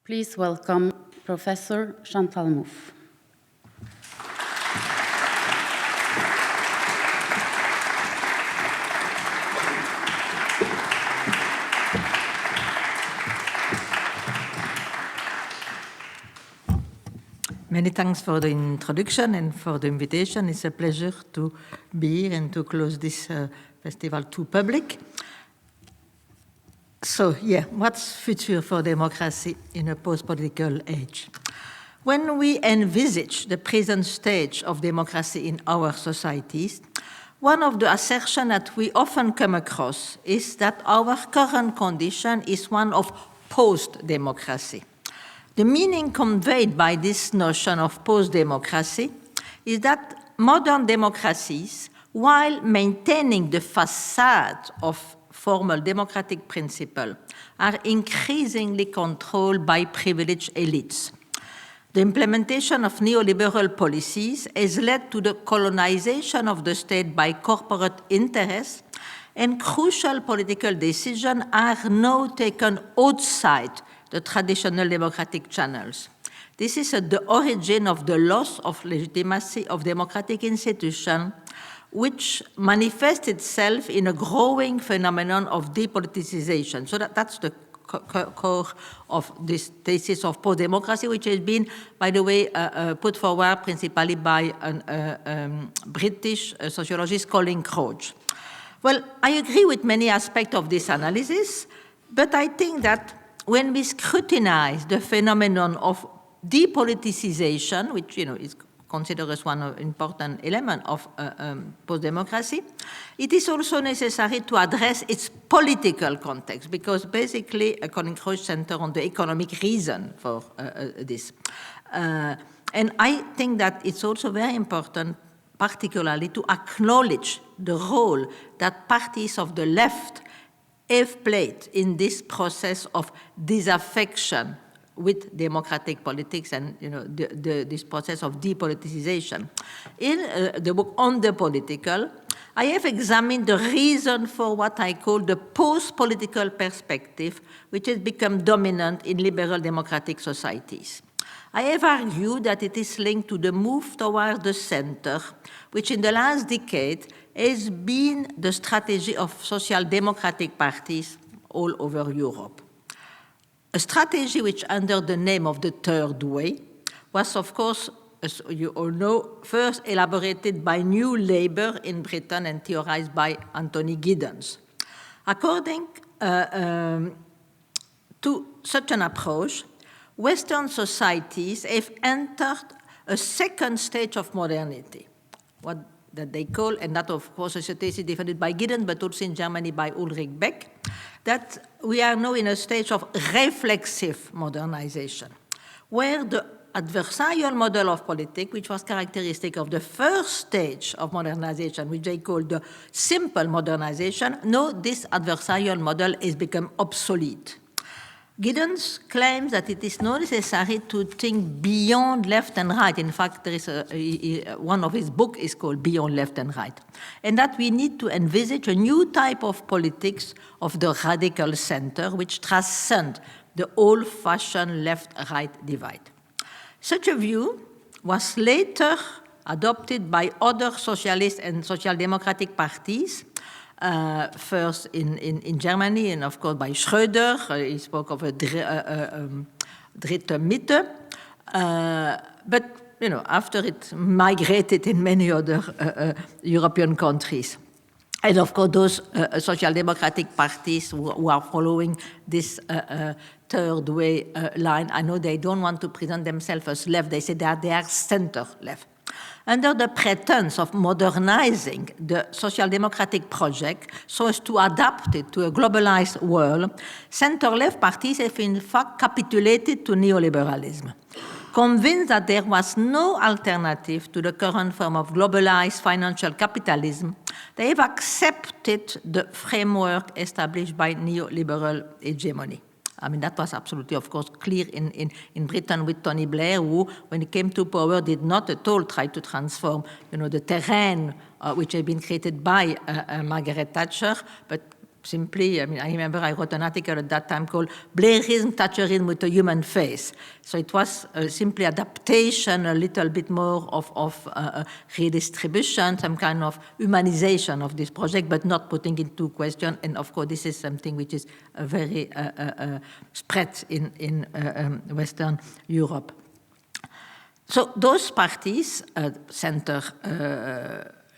Please welcome Professor Chantal Mouffe. Many thanks for the introduction and for the invitation. It's a pleasure to be here and to close this festival TOpublic. So, yeah, what's future for democracy in a post-political age? When we envisage the present stage of democracy in our societies, one of the assertions that we often come across is that our current condition is one of post-democracy. The meaning conveyed by this notion of post-democracy is that modern democracies, while maintaining the facade of formal democratic principle, are increasingly controlled by privileged elites. The implementation of neoliberal policies has led to the colonization of the state by corporate interests, and crucial political decisions are now taken outside the traditional democratic channels. This is at the origin of the loss of legitimacy of democratic institutions, which manifests itself in a growing phenomenon of depoliticization. So that's the core of this thesis of post-democracy, which has been, by the way, put forward principally by a British sociologist, Colin Crouch. Well, I agree with many aspects of this analysis, but I think that when we scrutinize the phenomenon of depoliticization, which is considered as one of important element of post-democracy, it is also necessary to address its political context, because basically Colin Crouch centers on the economic reason for this. And I think that it's also very important, particularly, to acknowledge the role that parties of the left have played in this process of disaffection with democratic politics and this process of depoliticization. In the book On the Political, I have examined the reason for what I call the post-political perspective, which has become dominant in liberal democratic societies. I have argued that it is linked to the move toward the center, which in the last decade has been the strategy of social democratic parties all over Europe. A strategy which, under the name of the Third Way, was, of course, as you all know, first elaborated by New Labour in Britain and theorized by Anthony Giddens. According to such an approach, Western societies have entered a second stage of modernity, what that they call, and that of course is a thesis defended by Giddens, but also in Germany by Ulrich Beck, that we are now in a stage of reflexive modernization, where the adversarial model of politics, which was characteristic of the first stage of modernization, which they call the simple modernization, now this adversarial model has become obsolete. Giddens claims that it is not necessary to think beyond left and right. In fact, there is one of his books is called Beyond Left and Right. And that we need to envisage a new type of politics of the radical center, which transcends the old-fashioned left-right divide. Such a view was later adopted by other socialist and social democratic parties, first in Germany, and of course by Schröder. He spoke of a dritte Mitte. But after it migrated in many other European countries. And of course, those social democratic parties who are following this third way line, I know they don't want to present themselves as left. They say that they are center left. Under the pretense of modernizing the social democratic project so as to adapt it to a globalized world, center-left parties have in fact capitulated to neoliberalism. Convinced that there was no alternative to the current form of globalized financial capitalism, they have accepted the framework established by neoliberal hegemony. I mean, that was absolutely, of course, clear in Britain with Tony Blair, who, when he came to power, did not at all try to transform, the terrain which had been created by Margaret Thatcher, but simply, I mean, I remember I wrote an article at that time called Blairism, Thatcherism with a Human Face. So it was simply adaptation, a little bit more of redistribution, some kind of humanization of this project, but not putting into question. And of course, this is something which is very spread in Western Europe. So those parties, center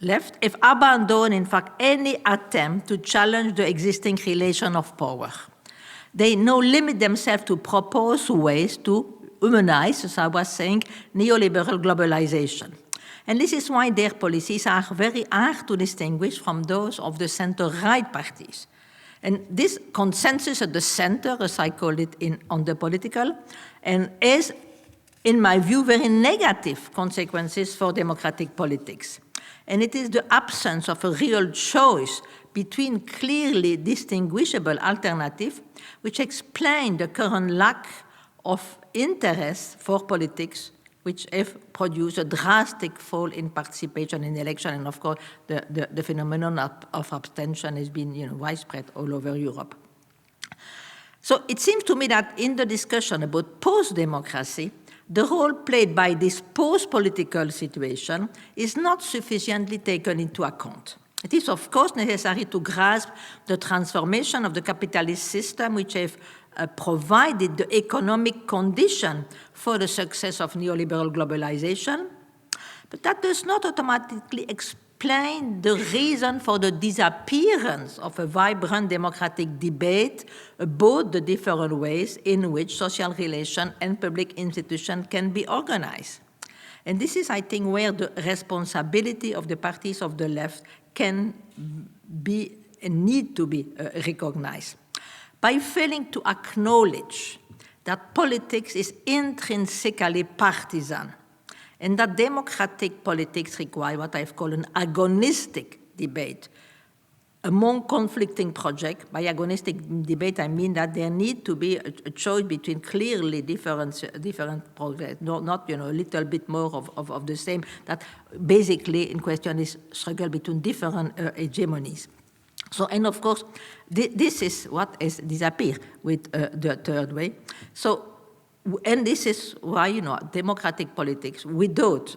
left, have abandoned, in fact, any attempt to challenge the existing relation of power. They now limit themselves to propose ways to humanize, as I was saying, neoliberal globalization. And this is why their policies are very hard to distinguish from those of the center-right parties. And this consensus at the center, as I call it on the political, and is, in my view, very negative consequences for democratic politics. And it is the absence of a real choice between clearly distinguishable alternatives which explain the current lack of interest for politics, which have produced a drastic fall in participation in election. And of course, the phenomenon of abstention has been widespread all over Europe. So it seems to me that in the discussion about post-democracy, the role played by this post-political situation is not sufficiently taken into account. It is, of course, necessary to grasp the transformation of the capitalist system, which have provided the economic condition for the success of neoliberal globalization, but that does not automatically explain the reason for the disappearance of a vibrant democratic debate about the different ways in which social relations and public institutions can be organized. And this is, I think, where the responsibility of the parties of the left can be and need to be recognized. By failing to acknowledge that politics is intrinsically partisan, and that democratic politics require what I've called an agonistic debate among conflicting projects. By agonistic debate, I mean that there need to be a choice between clearly different projects, not a little bit more of the same. That basically in question is struggle between different hegemonies. So, and of course, this is what has disappeared with the third way. So, and this is why, democratic politics, without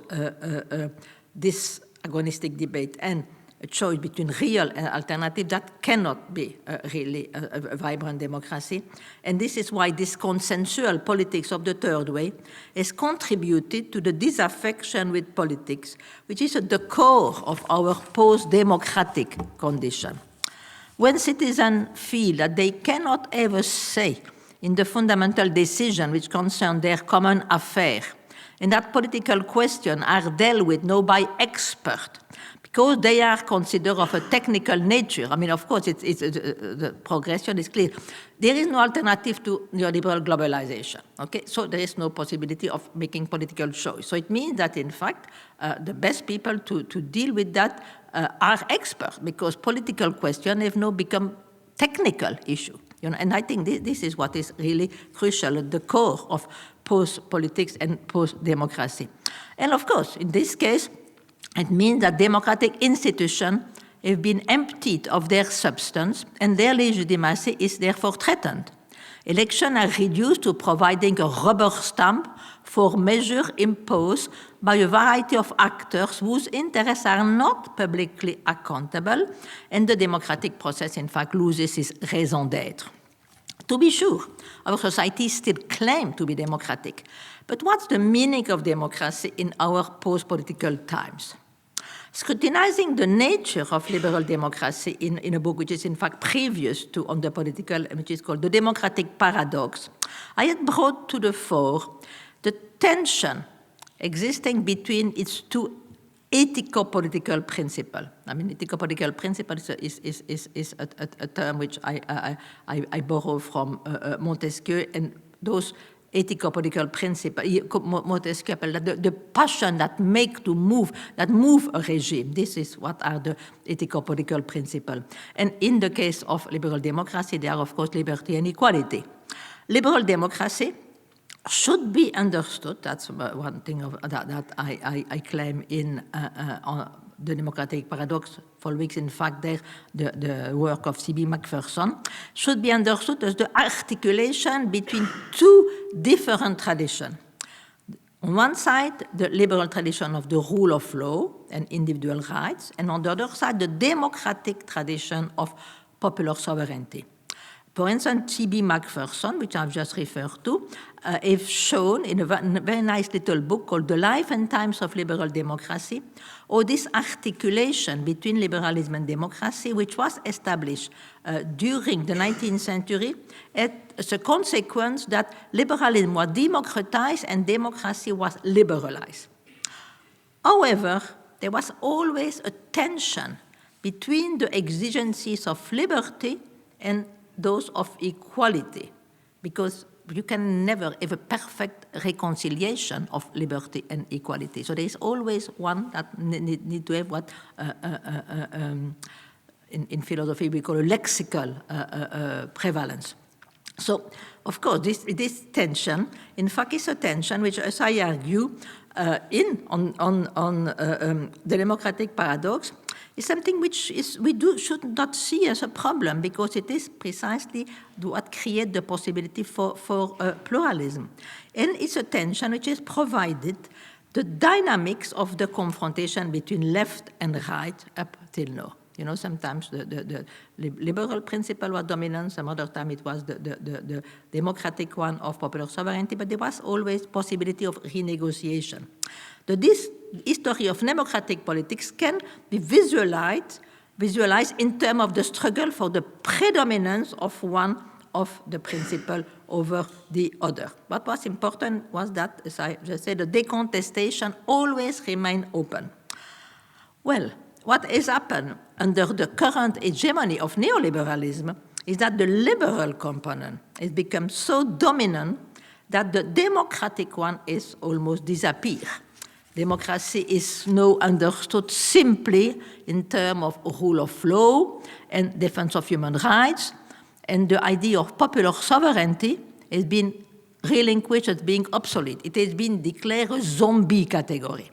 this agonistic debate and a choice between real and alternative, that cannot be really a vibrant democracy. And this is why this consensual politics of the third way has contributed to the disaffection with politics, which is at the core of our post-democratic condition. When citizens feel that they cannot have a say in the fundamental decision which concern their common affair, and that political questions are dealt with now by experts, because they are considered of a technical nature. I mean, of course, the progression is clear. There is no alternative to neoliberal globalization, okay? So there is no possibility of making political choice. So it means that, in fact, the best people to deal with that are experts, because political questions have now become technical issue. And I think this is what is really crucial at the core of post-politics and post-democracy. And of course, in this case, it means that democratic institutions have been emptied of their substance and their legitimacy is therefore threatened. Elections are reduced to providing a rubber stamp for measures imposed by a variety of actors whose interests are not publicly accountable, and the democratic process, in fact, loses its raison d'être. To be sure, our societies still claim to be democratic, but what's the meaning of democracy in our post-political times? Scrutinizing the nature of liberal democracy in a book which is in fact previous to On the Political, which is called The Democratic Paradox, I had brought to the fore the tension existing between its two ethico-political principles. I mean, ethico-political principle is a term which I borrow from Montesquieu, and those ethico-political principle, Montesquieu appelle that the passion that move a regime. This is what are the ethico-political principles. And in the case of liberal democracy, they are, of course, liberty and equality. Liberal democracy should be understood, that's one thing that I claim the democratic paradox following, in fact, the work of C.B. Macpherson, should be understood as the articulation between two different traditions. On one side, the liberal tradition of the rule of law and individual rights, and on the other side, the democratic tradition of popular sovereignty. For instance, C.B. Macpherson, which I've just referred to, is shown in a very nice little book called The Life and Times of Liberal Democracy, or this articulation between liberalism and democracy, which was established during the 19th century as a consequence that liberalism was democratized and democracy was liberalized. However, there was always a tension between the exigencies of liberty and those of equality, because you can never have a perfect reconciliation of liberty and equality. So there is always one that need to have what in philosophy we call a lexical prevalence. So, of course, this tension, in fact, is a tension which, as I argue, on the democratic paradox, is something which should not see as a problem, because it is precisely what creates the possibility for pluralism. And it's a tension which is provided the dynamics of the confrontation between left and right up till now. You know, sometimes the liberal principle was dominant, some other time it was the democratic one of popular sovereignty, but there was always possibility of renegotiation. This history of democratic politics can be visualized in terms of the struggle for the predominance of one of the principle over the other. What was important was that, as I just said, the decontestation always remained open. Well, what has happened under the current hegemony of neoliberalism is that the liberal component has become so dominant that the democratic one is almost disappeared. Democracy is now understood simply in terms of rule of law and defense of human rights, and the idea of popular sovereignty has been relinquished as being obsolete. It has been declared a zombie category.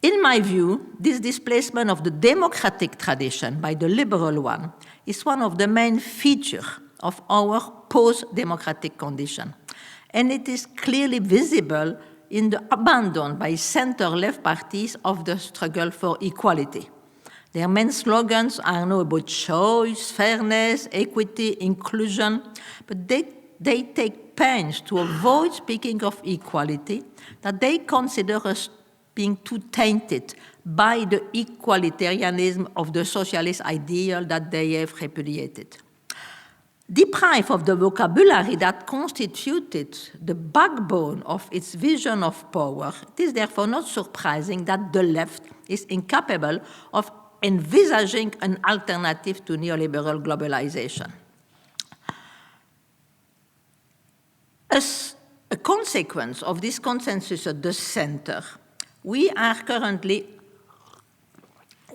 In my view, this displacement of the democratic tradition by the liberal one is one of the main features of our post-democratic condition. And it is clearly visible in the abandon by center-left parties of the struggle for equality. Their main slogans are now about choice, fairness, equity, inclusion, but they take pains to avoid speaking of equality that they consider as being too tainted by the equalitarianism of the socialist ideal that they have repudiated. Deprived of the vocabulary that constituted the backbone of its vision of power, it is therefore not surprising that the left is incapable of envisaging an alternative to neoliberal globalization. As a consequence of this consensus at the center, we are currently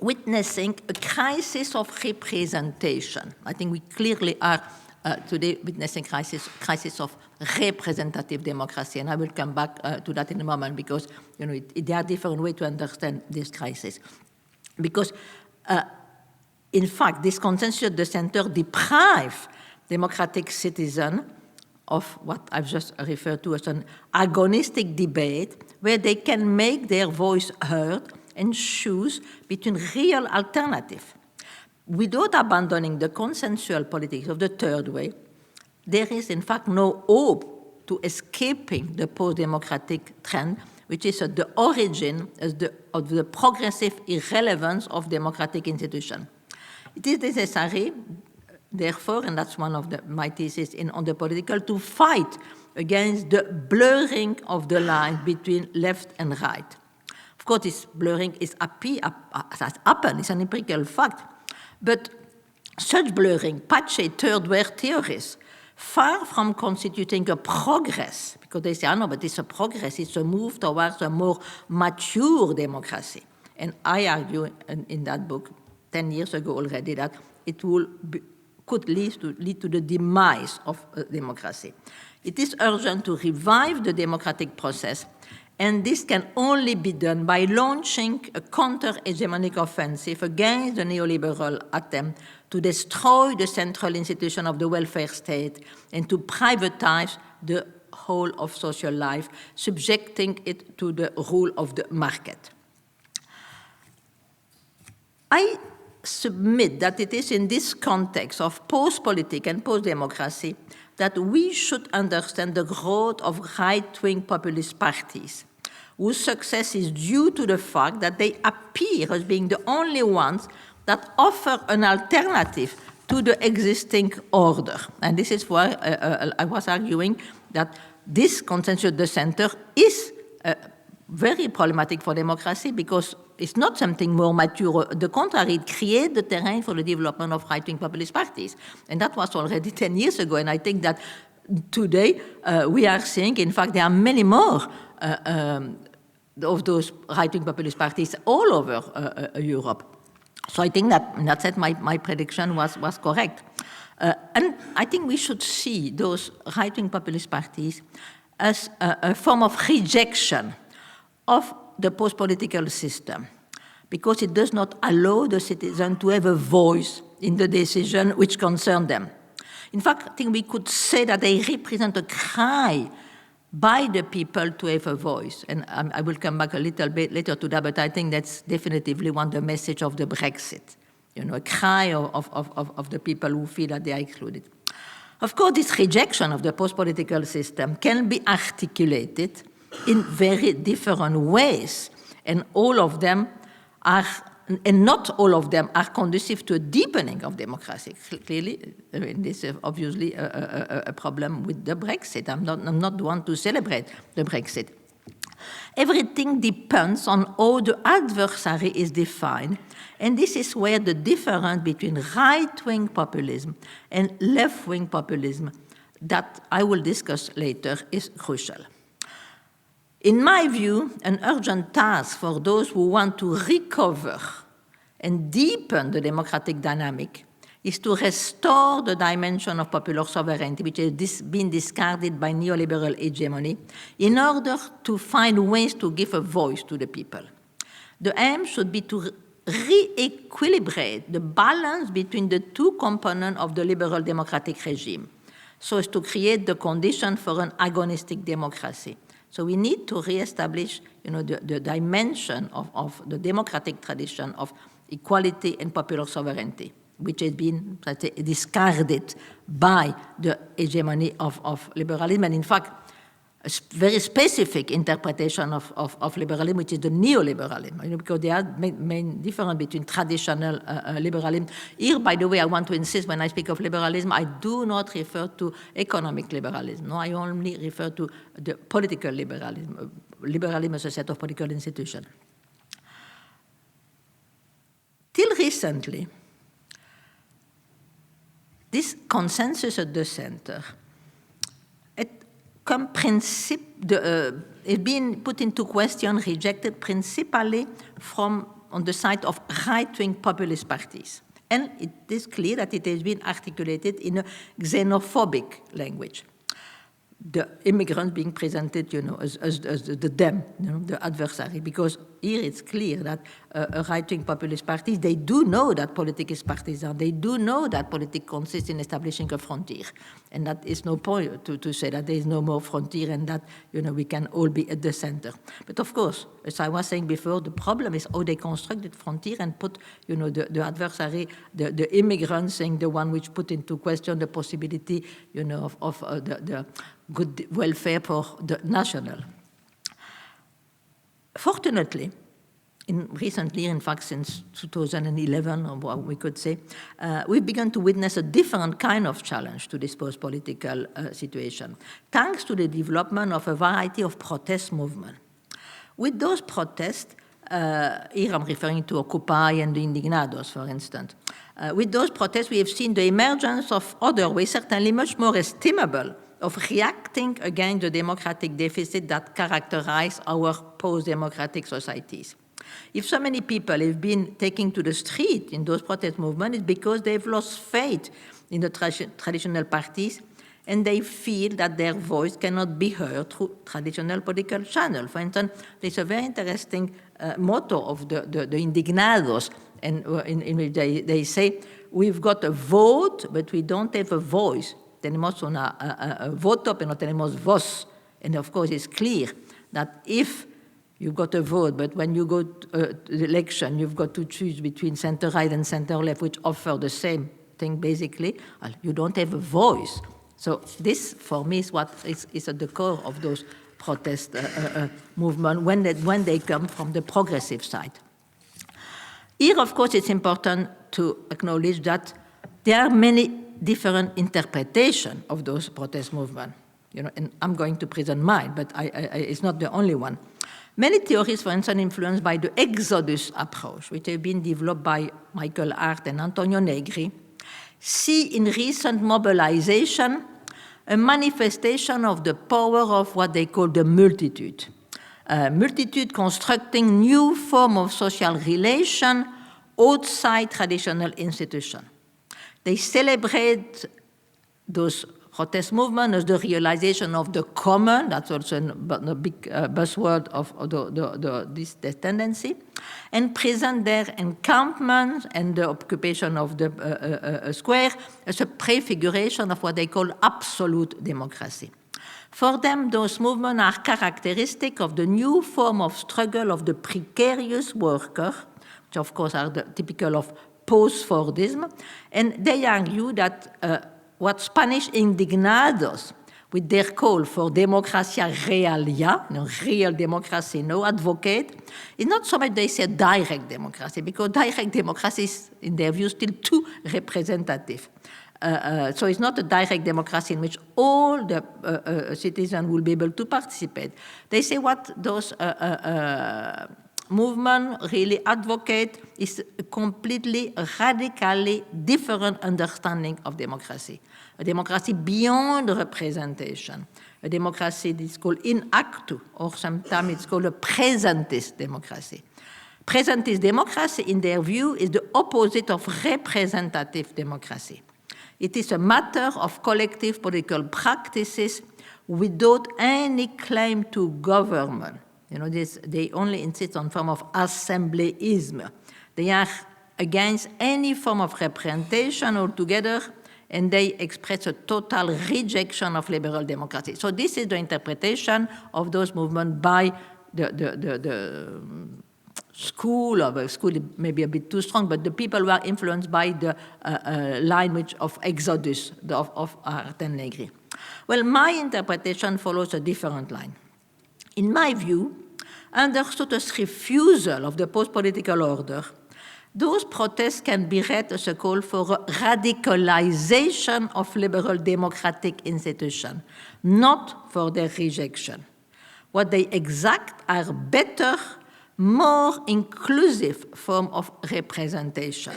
witnessing a crisis of representation. I think we clearly are today witnessing crisis of representative democracy, and I will come back to that in a moment, because there are different ways to understand this crisis. Because, in fact, this consensus at the center deprives democratic citizens of what I've just referred to as an agonistic debate, where they can make their voice heard and choose between real alternatives. Without abandoning the consensual politics of the third way, there is in fact no hope to escaping the post-democratic trend, which is at the origin of the progressive irrelevance of democratic institutions. It is necessary, therefore, and that's one of my theses on the political, to fight against the blurring of the line between left and right. Of course, this blurring has happened, it's an empirical fact, but such blurring, patchy third-way theories, far from constituting a progress, because they say, no, but it's a progress, it's a move towards a more mature democracy. And I argue in that book 10 years ago already that it could lead to the demise of democracy. It is urgent to revive the democratic process And this can only be done by launching a counter-hegemonic offensive against the neoliberal attempt to destroy the central institution of the welfare state and to privatize the whole of social life, subjecting it to the rule of the market. I submit that it is in this context of post-politic and post-democracy that we should understand the growth of right-wing populist parties, whose success is due to the fact that they appear as being the only ones that offer an alternative to the existing order. And this is why I was arguing that this consensus of the center is very problematic for democracy because it's not something more mature. The contrary, it creates the terrain for the development of right-wing populist parties. And that was already 10 years ago. And I think that today we are seeing, in fact, there are many more of those right-wing populist parties all over Europe. So I think that, in that sense, my prediction was correct. And I think we should see those right-wing populist parties as a form of rejection of the post-political system, because it does not allow the citizen to have a voice in the decision which concern them. In fact, I think we could say that they represent a cry by the people to have a voice. And I will come back a little bit later to that, but I think that's definitively one of the message of the Brexit, a cry of the people who feel that they are excluded. Of course, this rejection of the post-political system can be articulated in very different ways, and all of them are, and not all of them are conducive to a deepening of democracy. Clearly, this is obviously a problem with the Brexit. I'm not the one to celebrate the Brexit. Everything depends on how the adversary is defined, and this is where the difference between right-wing populism and left-wing populism that I will discuss later is crucial. In my view, an urgent task for those who want to recover and deepen the democratic dynamic is to restore the dimension of popular sovereignty, which has been discarded by neoliberal hegemony, in order to find ways to give a voice to the people. The aim should be to re-equilibrate the balance between the two components of the liberal democratic regime, so as to create the condition for an agonistic democracy. So we need to reestablish, the dimension of the democratic tradition of equality and popular sovereignty, which has been, let's say, discarded by the hegemony of liberalism. And in fact, a very specific interpretation of liberalism, which is the neoliberalism, because there are main difference between traditional liberalism. Here, by the way, I want to insist when I speak of liberalism, I do not refer to economic liberalism. No, I only refer to the political liberalism. Liberalism as a set of political institutions. Till recently, this consensus at the center it's been put into question, rejected principally on the side of right-wing populist parties. And it is clear that it has been articulated in a xenophobic language. The immigrants being presented, as the them, the adversary, because here it's clear that right-wing populist parties, they do know that politics is partisan. They do know that politics consists in establishing a frontier. And that is no point to say that there is no more frontier and that, we can all be at the center. But of course, as I was saying before, the problem is how they constructed frontier and put, the adversary, the immigrants, saying the one which put into question the possibility, of the good welfare for the national. Fortunately, recently, in fact, since 2011, or what we could say, we've begun to witness a different kind of challenge to this post-political situation, thanks to the development of a variety of protest movements. With those protests, here I'm referring to Occupy and the Indignados, for instance. With those protests, we have seen the emergence of other ways, certainly much more estimable, of reacting against the democratic deficit that characterize our post-democratic societies. If so many people have been taking to the street in those protest movements, it's because they've lost faith in the traditional parties and they feel that their voice cannot be heard through traditional political channels. For instance, there's a very interesting motto of the Indignados, and in which they say, we've got a vote, but we don't have a voice. Tenemos un voto, pero no tenemos voz. And of course, it's clear that if you've got a vote, but when you go to the election, you've got to choose between center-right and center-left, which offer the same thing, basically, you don't have a voice. So this, for me, is what is at the core of those protest movements when they come from the progressive side. Here, of course, it's important to acknowledge that there are many different interpretations of those protest movements. And I'm going to present mine, but it's not the only one. Many theories, for instance, influenced by the Exodus approach, which have been developed by Michael Hart and Antonio Negri, see in recent mobilization a manifestation of the power of what they call the multitude. Multitude constructing new form of social relation outside traditional institutions. They celebrate those protest movements as the realization of the common, that's also a big buzzword of this tendency, and present their encampment and the occupation of the square as a prefiguration of what they call absolute democracy. For them, those movements are characteristic of the new form of struggle of the precarious worker, which of course are the typical of post-Fordism, and they argue that what Spanish Indignados, with their call for democracia realia, real democracy, no advocate, is not so much they say direct democracy, because direct democracy is, in their view, still too representative. So it's not a direct democracy in which all the citizens will be able to participate. They say what those movements really advocate is a completely, radically different understanding of democracy. A democracy beyond representation. A democracy that is called in actu, or sometimes it's called a presentist democracy. Presentist democracy, in their view, is the opposite of representative democracy. It is a matter of collective political practices without any claim to government. They only insist on form of assemblyism. They are against any form of representation altogether, and they express a total rejection of liberal democracy. So this is the interpretation of those movements by the school, or the school may be a bit too strong, but the people who are influenced by the line of Exodus of Hart and Negri. Well, my interpretation follows a different line. In my view, understood as refusal of the post-political order, those protests can be read as a call for a radicalization of liberal democratic institutions, not for their rejection. What they exact are better, more inclusive form of representation.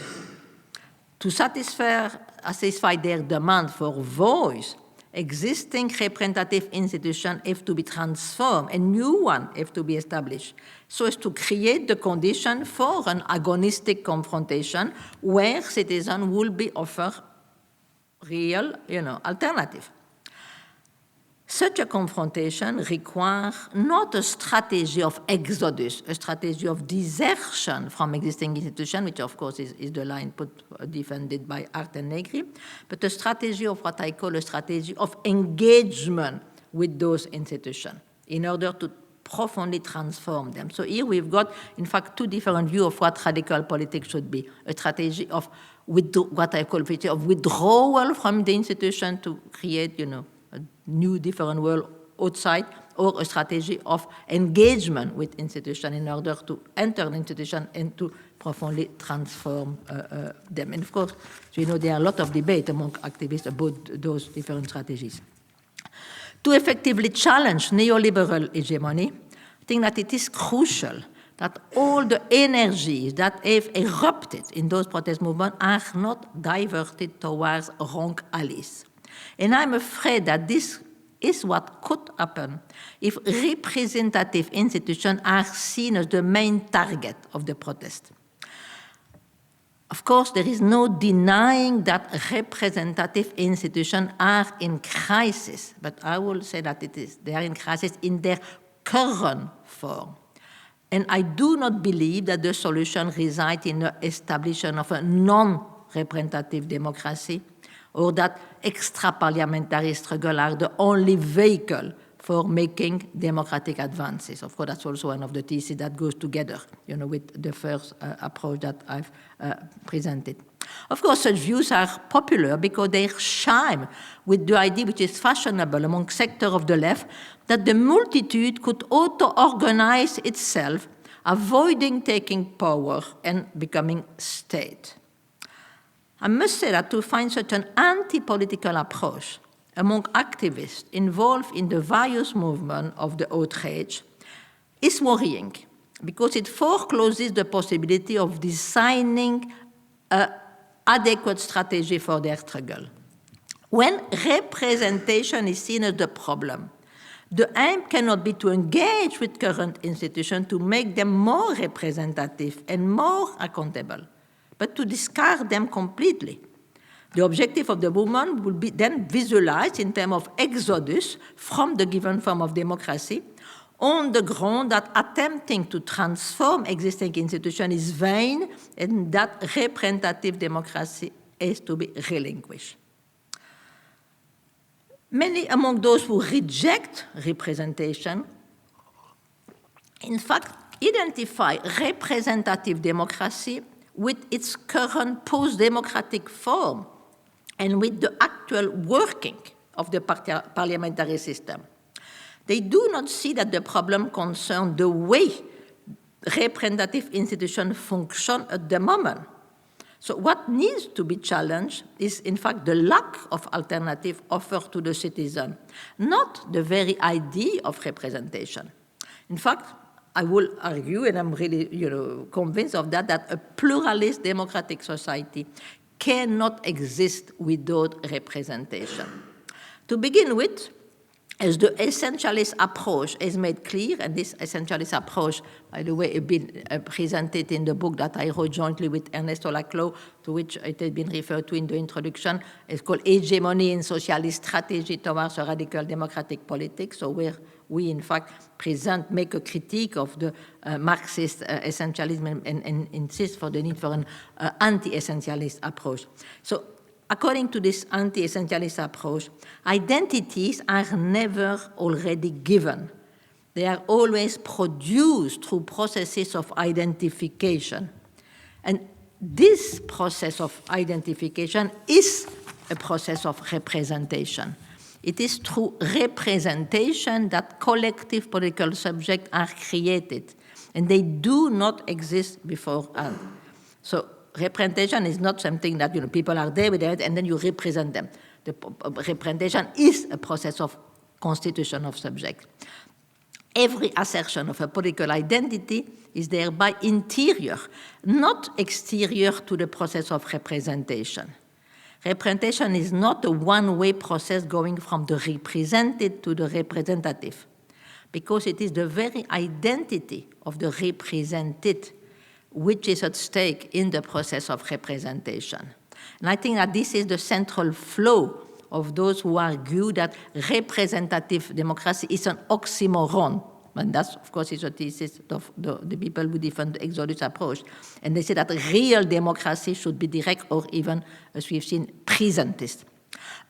To satisfy their demand for voice, existing representative institutions have to be transformed and new ones have to be established so as to create the condition for an agonistic confrontation where citizens will be offered real, alternative. Such a confrontation requires not a strategy of exodus, a strategy of desertion from existing institutions, which of course is the line defended by Hart and Negri, but a strategy of what I call a strategy of engagement with those institutions in order to profoundly transform them. So here we've got, in fact, two different views of what radical politics should be. A strategy of what I call of withdrawal from the institution to create, a new different world outside, or a strategy of engagement with institutions in order to enter the institution and to profoundly transform them. And of course, there are a lot of debate among activists about those different strategies. To effectively challenge neoliberal hegemony, I think that it is crucial that all the energies that have erupted in those protest movements are not diverted towards wrong allies. And I'm afraid that this is what could happen if representative institutions are seen as the main target of the protest. Of course, there is no denying that representative institutions are in crisis, but I will say that they are in crisis in their current form. And I do not believe that the solution resides in the establishment of a non-representative democracy, or that extra-parliamentary struggles are the only vehicle for making democratic advances. Of course, that's also one of the theses that goes together, with the first approach that I've presented. Of course, such views are popular because they chime with the idea, which is fashionable among sectors of the left, that the multitude could auto-organize itself, avoiding taking power and becoming state. I must say that to find such an anti-political approach among activists involved in the various movements of the outrage is worrying, because it forecloses the possibility of designing an adequate strategy for their struggle. When representation is seen as the problem, the aim cannot be to engage with current institutions to make them more representative and more accountable, but to discard them completely. The objective of the movement will be then visualized in terms of exodus from the given form of democracy, on the ground that attempting to transform existing institutions is vain and that representative democracy is to be relinquished. Many among those who reject representation, in fact, identify representative democracy with its current post-democratic form and with the actual working of the parliamentary system. They do not see that the problem concerns the way representative institutions function at the moment. So what needs to be challenged is, in fact, the lack of alternative offered to the citizen, not the very idea of representation. In fact, I will argue, and I'm really convinced of that, that a pluralist democratic society cannot exist without representation. To begin with, as the essentialist approach is made clear, and this essentialist approach, by the way, has been presented in the book that I wrote jointly with Ernesto Laclau, to which it has been referred to in the introduction. It's called Hegemony in Socialist Strategy Towards a Radical Democratic Politics, so where we, in fact, make a critique of the Marxist essentialism and insist for the need for an anti-essentialist approach. So, according to this anti-essentialist approach, identities are never already given. They are always produced through processes of identification. And this process of identification is a process of representation. It is through representation that collective political subjects are created, and they do not exist beforehand. So, representation is not something that people are there with it and then you represent them. The representation is a process of constitution of subjects. Every assertion of a political identity is thereby interior, not exterior to the process of representation. Representation is not a one-way process going from the represented to the representative, because it is the very identity of the represented which is at stake in the process of representation. And I think that this is the central flaw of those who argue that representative democracy is an oxymoron. And that's, of course, is a thesis of the people who defend the exodus approach. And they say that real democracy should be direct or even, as we've seen, presentist.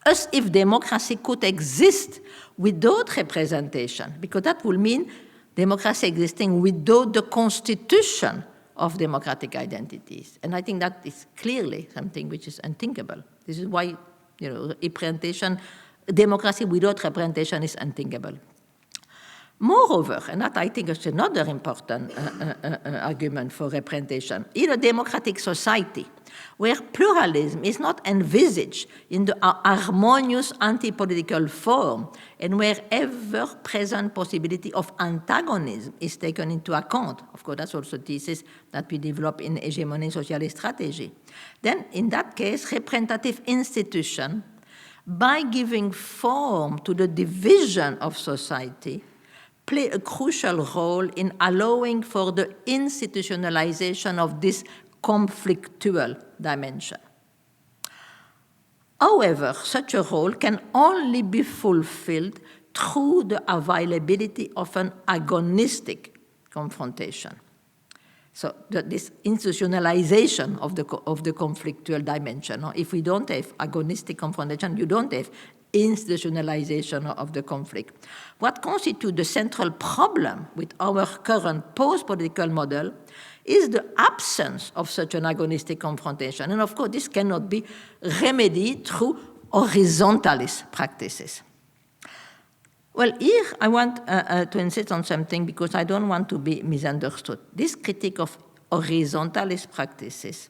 As if democracy could exist without representation, because that would mean democracy existing without the constitution of democratic identities. And I think that is clearly something which is unthinkable. This is why, representation, democracy without representation is unthinkable. Moreover, and that I think is another important argument for representation, in a democratic society where pluralism is not envisaged in the harmonious anti-political form and where ever-present possibility of antagonism is taken into account, of course that's also a thesis that we develop in Hegemony Socialist Strategy, then in that case, representative institution, by giving form to the division of society, play a crucial role in allowing for the institutionalization of this conflictual dimension. However, such a role can only be fulfilled through the availability of an agonistic confrontation. So this institutionalization of the conflictual dimension. If we don't have agonistic confrontation, you don't have institutionalization of the conflict. What constitutes the central problem with our current post-political model is the absence of such an agonistic confrontation. And of course, this cannot be remedied through horizontalist practices. Well, here I want to insist on something because I don't want to be misunderstood. This critique of horizontalist practices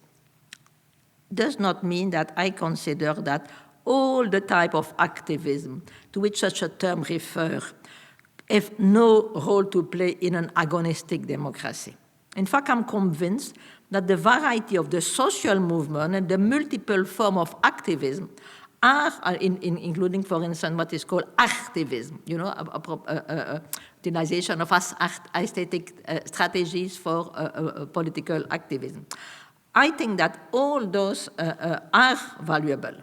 does not mean that I consider that all the type of activism to which such a term refers have no role to play in an agonistic democracy. In fact, I'm convinced that the variety of the social movement and the multiple forms of activism are, including, for instance, what is called activism, utilization of aesthetic strategies for political activism. I think that all those are valuable,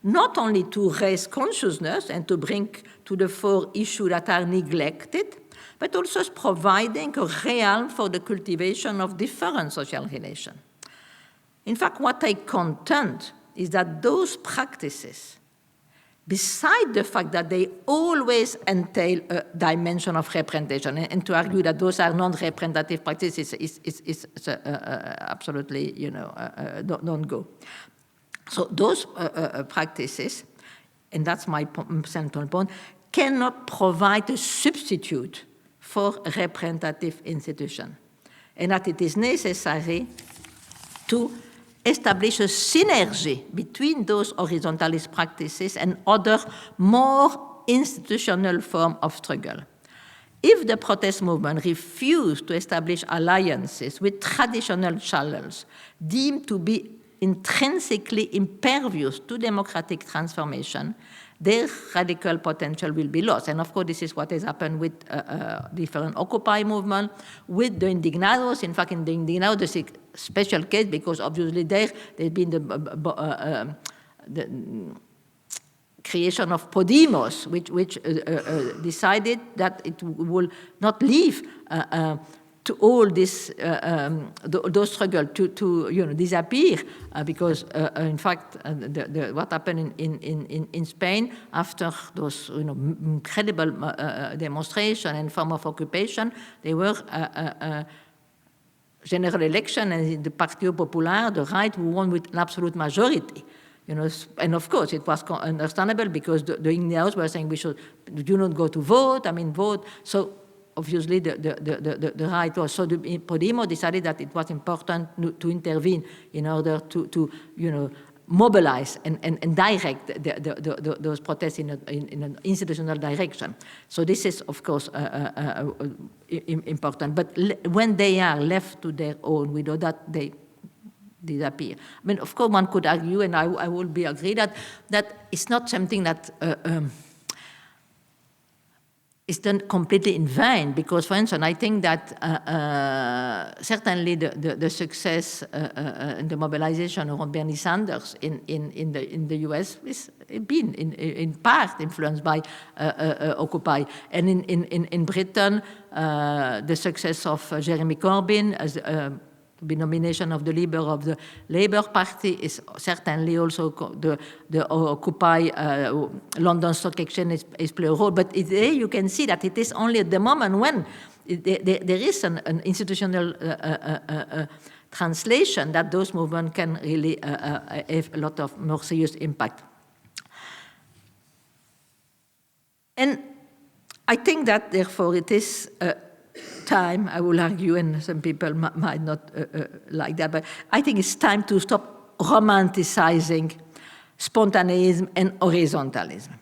not only to raise consciousness and to bring to the fore issues that are neglected, but also providing a realm for the cultivation of different social relations. In fact, what I contend is that those practices, beside the fact that they always entail a dimension of representation, and to argue that those are non-representative practices is absolutely, don't go. So those practices, and that's my central point, cannot provide a substitute for representative institution, and that it is necessary to establish a synergy between those horizontalist practices and other more institutional forms of struggle. If the protest movement refused to establish alliances with traditional channels deemed to be intrinsically impervious to democratic transformation, their radical potential will be lost. And of course, this is what has happened with different Occupy movement, with the Indignados. In fact, in the Indignados, there's a special case because obviously there's been the creation of Podemos, which decided that it will not leave to all this those struggles to disappear because in fact what happened in Spain after those incredible demonstration and form of occupation, they were general election, and the Partido Popular, the right, who won with an absolute majority. And of course it was understandable because the Indians were saying we should do not go to vote. Vote. So obviously the right was. So the Podemos decided that it was important to intervene in order to mobilize and direct those protests in an institutional direction. So this is, of course, important. But when they are left to their own, we know that they disappear. Of course, one could argue, and I will be agree that it's not something that is done completely in vain, because, for instance, I think that certainly the success and the mobilization of Bernie Sanders in the US has been in part influenced by Occupy, and in Britain the success of Jeremy Corbyn as the nomination of the leader of the Labour Party is certainly also the Occupy London Stock Exchange is play a role. But there you can see that it is only at the moment when there is an institutional translation that those movements can really have a lot of more serious impact. And I think that, therefore, it is time, I will argue, and some people might not like that, but I think it's time to stop romanticizing spontaneism and horizontalism.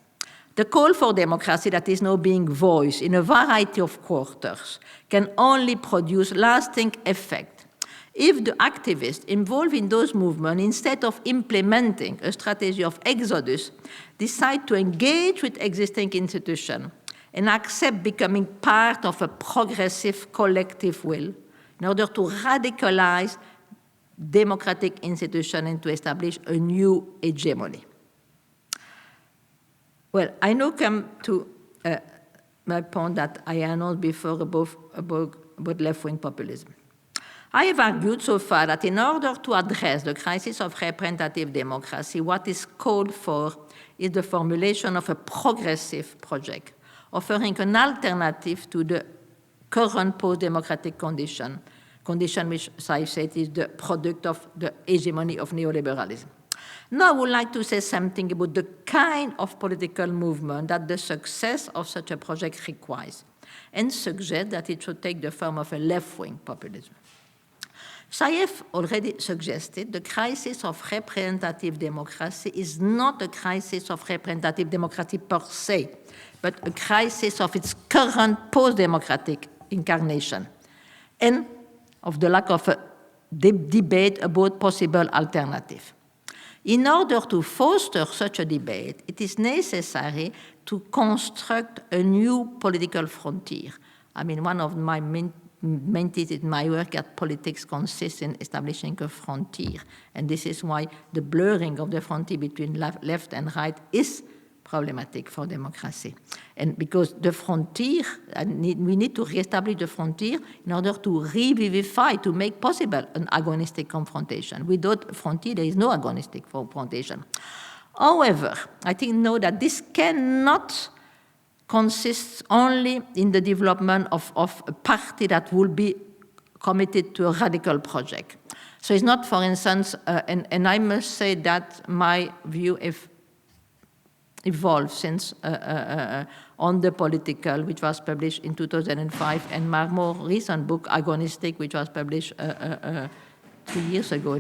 The call for democracy that is now being voiced in a variety of quarters can only produce lasting effect if the activists involved in those movements, instead of implementing a strategy of exodus, decide to engage with existing institutions and accept becoming part of a progressive collective will in order to radicalize democratic institution and to establish a new hegemony. Well, I now come to my point that I announced before about left-wing populism. I have argued so far that in order to address the crisis of representative democracy, what is called for is the formulation of a progressive project, offering an alternative to the current post-democratic condition which, as I said, is the product of the hegemony of neoliberalism. Now I would like to say something about the kind of political movement that the success of such a project requires, and suggest that it should take the form of a left-wing populism. As I have already suggested, the crisis of representative democracy is not a crisis of representative democracy per se, but a crisis of its current post-democratic incarnation, and of the lack of a debate about possible alternatives. In order to foster such a debate, it is necessary to construct a new political frontier. I mean, one of my main thesis in my work at politics consists in establishing a frontier. And this is why the blurring of the frontier between left and right is problematic for democracy. And because the frontier, we need to reestablish the frontier in order to revivify, to make possible an agonistic confrontation. Without a frontier, there is no agonistic confrontation. However, I think now that this cannot consist only in the development of a party that will be committed to a radical project. So it's not, for instance, and I must say that my view evolved since On the Political, which was published in 2005, and my more recent book, Agonistic, which was published 3 years ago.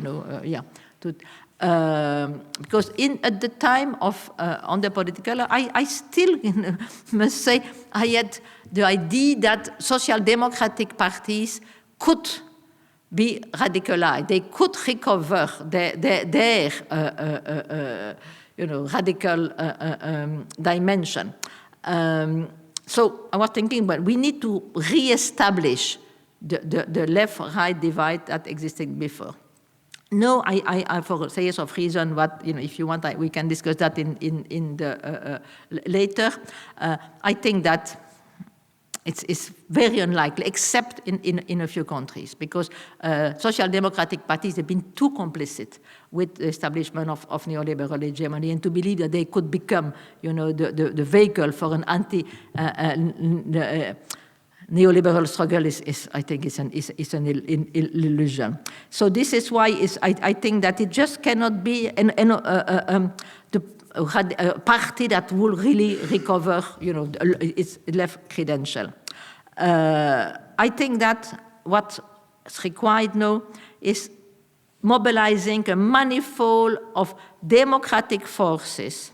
Because at the time of On the Political, I still must say I had the idea that social democratic parties could be radicalized. They could recover their radical dimension. So I was thinking, but we need to re-establish the left-right divide that existed before. No, I for serious of reason, what if you want, we can discuss that in the later. I think that it's very unlikely, except in a few countries, because social democratic parties have been too complicit with the establishment of neoliberal hegemony, and to believe that they could become, the vehicle for an neoliberal struggle I think is an illusion. So this is why I think that it just cannot be a party that will really recover, its left credential. I think that what's required now is mobilizing a manifold of democratic forces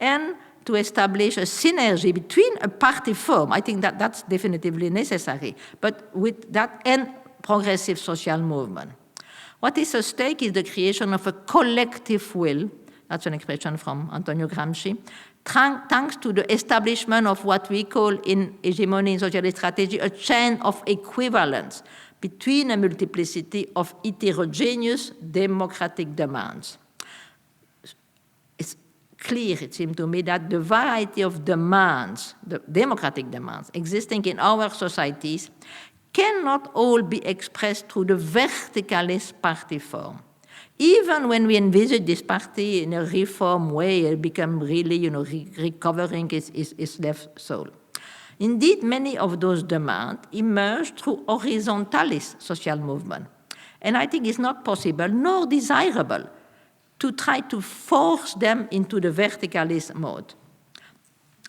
and to establish a synergy between a party form. I think that that's definitively necessary, but with that and progressive social movement. What is at stake is the creation of a collective will. That's an expression from Antonio Gramsci, thanks to the establishment of what we call in hegemony and socialist strategy a chain of equivalence between a multiplicity of heterogeneous democratic demands. It's clear, it seems to me, that the variety of demands, the democratic demands existing in our societies cannot all be expressed through the verticalist party form. Even when we envisage this party in a reform way, it become really, recovering its left soul. Indeed, many of those demands emerge through horizontalist social movement. And I think it's not possible nor desirable to try to force them into the verticalist mode.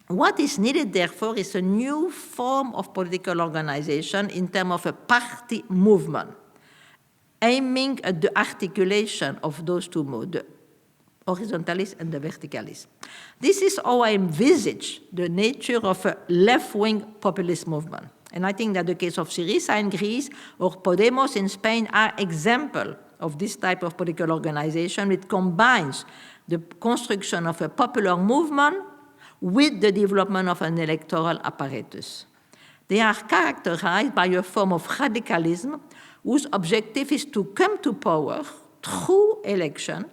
What is needed, therefore, is a new form of political organization in terms of a party movement, aiming at the articulation of those two modes, the horizontalist and the verticalist. This is how I envisage the nature of a left-wing populist movement. And I think that the case of Syriza in Greece or Podemos in Spain are examples of this type of political organization, which combines the construction of a popular movement with the development of an electoral apparatus. They are characterized by a form of radicalism whose objective is to come to power through election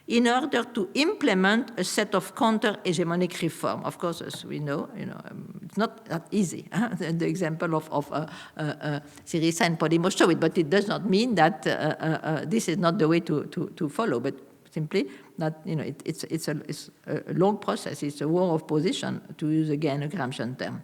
in order to implement a set of counter-hegemonic reform. Of course, as we know, it's not that easy. The example of Syriza and Podemos show it, but it does not mean that this is not the way to follow, but simply that it's a long process. It's a war of position, to use again a Gramscian term.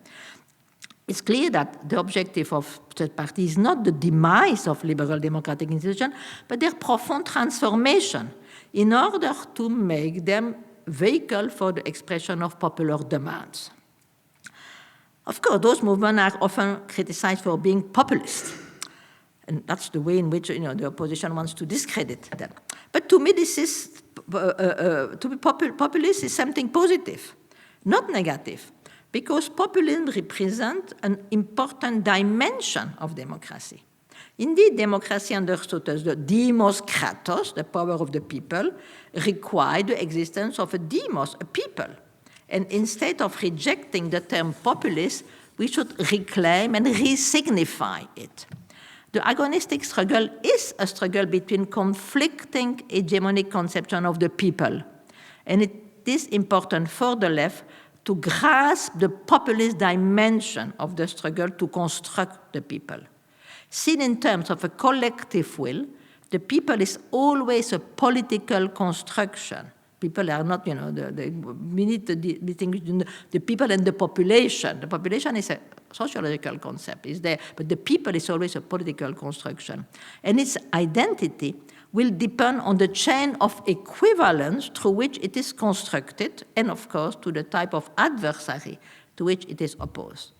It's clear that the objective of such party is not the demise of liberal democratic institutions, but their profound transformation in order to make them vehicle for the expression of popular demands. Of course, those movements are often criticized for being populist, and that's the way in which the opposition wants to discredit them. But to me, this is to be populist is something positive, not negative, because populism represents an important dimension of democracy. Indeed, democracy understood as the demos kratos, the power of the people, required the existence of a demos, a people. And instead of rejecting the term populist, we should reclaim and re-signify it. The agonistic struggle is a struggle between conflicting hegemonic conceptions of the people. And it is important for the left to grasp the populist dimension of the struggle to construct the people. Seen in terms of a collective will, the people is always a political construction. People are not, we need to distinguish the people and the population. The population is a sociological concept, is there, but the people is always a political construction. And its identity will depend on the chain of equivalence through which it is constructed, and of course, to the type of adversary to which it is opposed.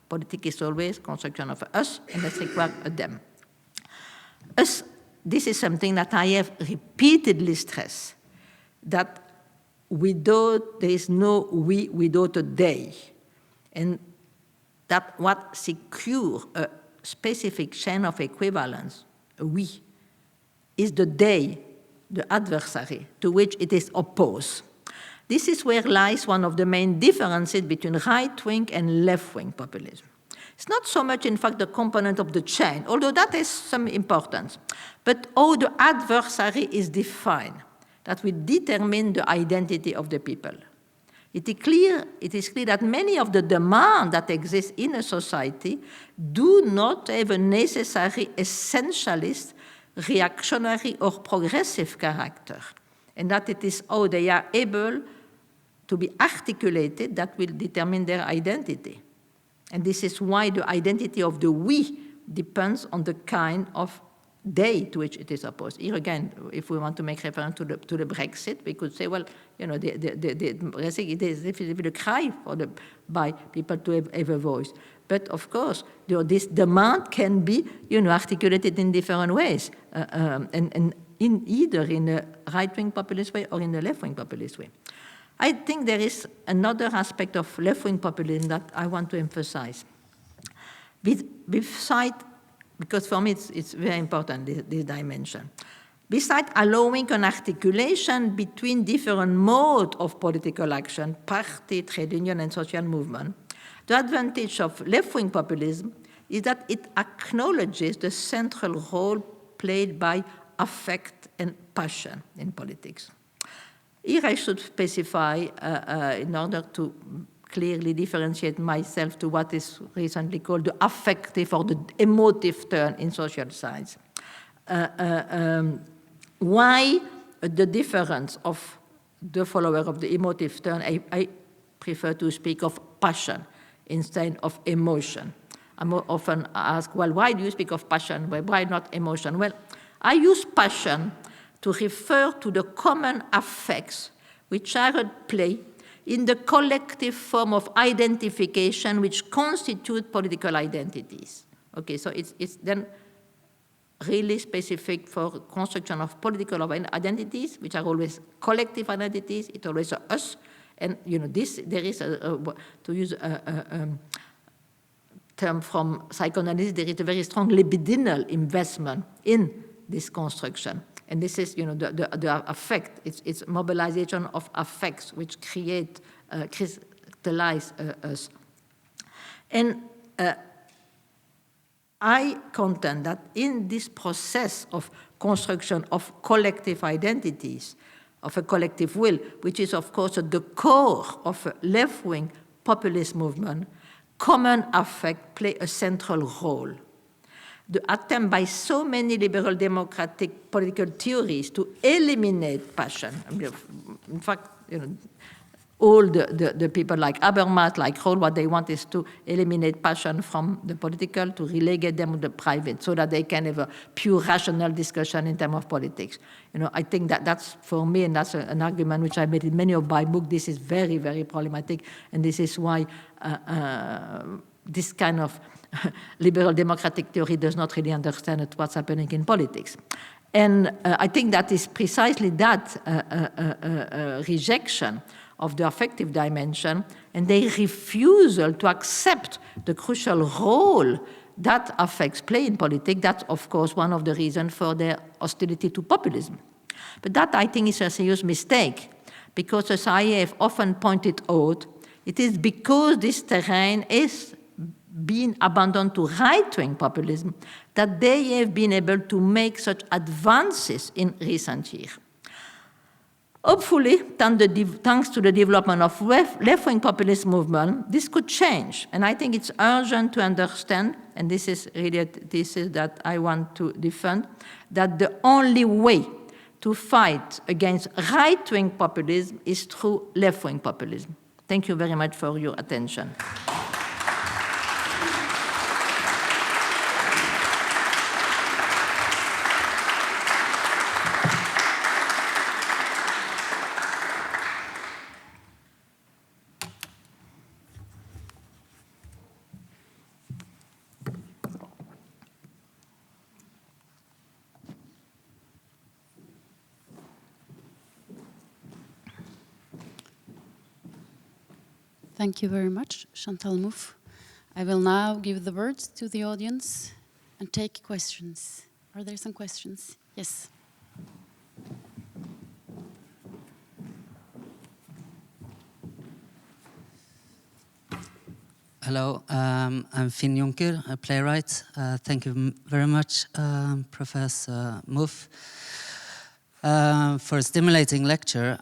Politics is always construction of us, and let's require a them. Us, this is something that I have repeatedly stressed, that there is no we without a they, and that what secures a specific chain of equivalence, a we, is the they, the adversary, to which it is opposed. This is where lies one of the main differences between right-wing and left-wing populism. It's not so much, in fact, the component of the chain, although that has some importance, but how the adversary is defined, that will determine the identity of the people. It is clear that many of the demands that exist in a society do not have a necessary essentialist, reactionary, or progressive character, and that it is how they are able to be articulated that will determine their identity. And this is why the identity of the we depends on the kind of they to which it is opposed. Here again, if we want to make reference to the Brexit, we could say, well, Brexit, it is a cry by people to have a voice. But of course, this demand can be, articulated in different ways, and in either in a right-wing populist way or in a left-wing populist way. I think there is another aspect of left-wing populism that I want to emphasize. Because for me it's very important, this dimension. Besides allowing an articulation between different modes of political action, party, trade union, and social movement, the advantage of left-wing populism is that it acknowledges the central role played by affect and passion in politics. Here I should specify, in order to clearly differentiate myself to what is recently called the affective or the emotive turn in social science. Why the difference of the follower of the emotive turn? I prefer to speak of passion instead of emotion. I'm often asked, well, why do you speak of passion? Why not emotion? Well, I use passion to refer to the common affects which are at play in the collective form of identification which constitute political identities. Okay, so it's then really specific for construction of political identities, which are always collective identities. It's always us, and there is to use a term from psychoanalysis. There is a very strong libidinal investment in this construction. And this is, the affect. It's mobilization of affects which crystallize us. And I contend that in this process of construction of collective identities, of a collective will, which is, of course, at the core of a left-wing populist movement, common affect play a central role. The attempt by so many liberal democratic political theories to eliminate passion, I mean, in fact, all the people like Habermas, like Roll, what they want is to eliminate passion from the political, to relegate them to the private, so that they can have a pure rational discussion in terms of politics. I think that's for me, and that's an argument which I made in many of my books. This is very, very problematic, and this is why this kind of liberal democratic theory does not really understand what's happening in politics. And I think that is precisely that rejection of the affective dimension and their refusal to accept the crucial role that affects play in politics. That's, of course, one of the reasons for their hostility to populism. But that, I think, is a serious mistake, because, as I have often pointed out, it is because this terrain is being abandoned to right-wing populism that they have been able to make such advances in recent years. Hopefully, thanks to the development of left-wing populist movement, this could change. And I think it's urgent to understand, and this is really a thesis that I want to defend, that the only way to fight against right-wing populism is through left-wing populism. Thank you very much for your attention. Thank you very much, Chantal Mouffe. I will now give the word to the audience and take questions. Are there some questions? Yes. Hello, I'm Finn Juncker, a playwright. Thank you very much, Professor Mouffe, for a stimulating lecture.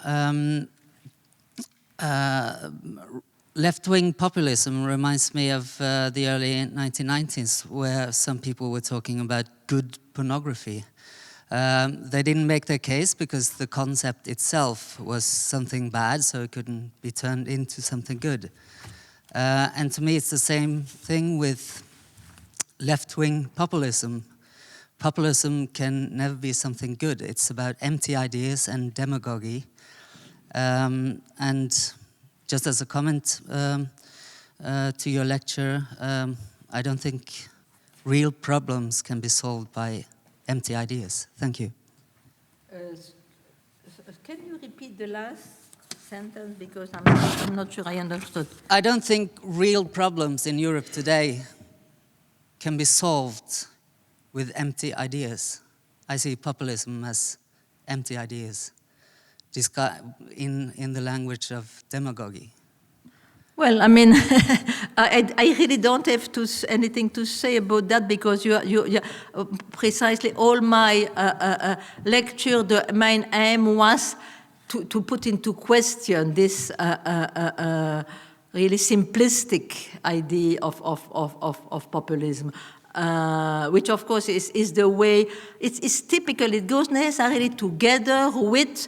Left-wing populism reminds me of the early 1990s, where some people were talking about good pornography. They didn't make their case because the concept itself was something bad, so it couldn't be turned into something good. And to me, it's the same thing with left-wing populism. Populism can never be something good. It's about empty ideas and demagogy. And just as a comment to your lecture, I don't think real problems can be solved by empty ideas. Thank you. Can you repeat the last sentence, because I'm not sure I understood. I don't think real problems in Europe today can be solved with empty ideas. I see populism as empty ideas, in the language of demagogy. Well, I mean, I really don't have anything to say about that, because you precisely all my lecture, the main aim was to put into question this really simplistic idea of populism, which of course is the way, it's typical, it goes necessarily together with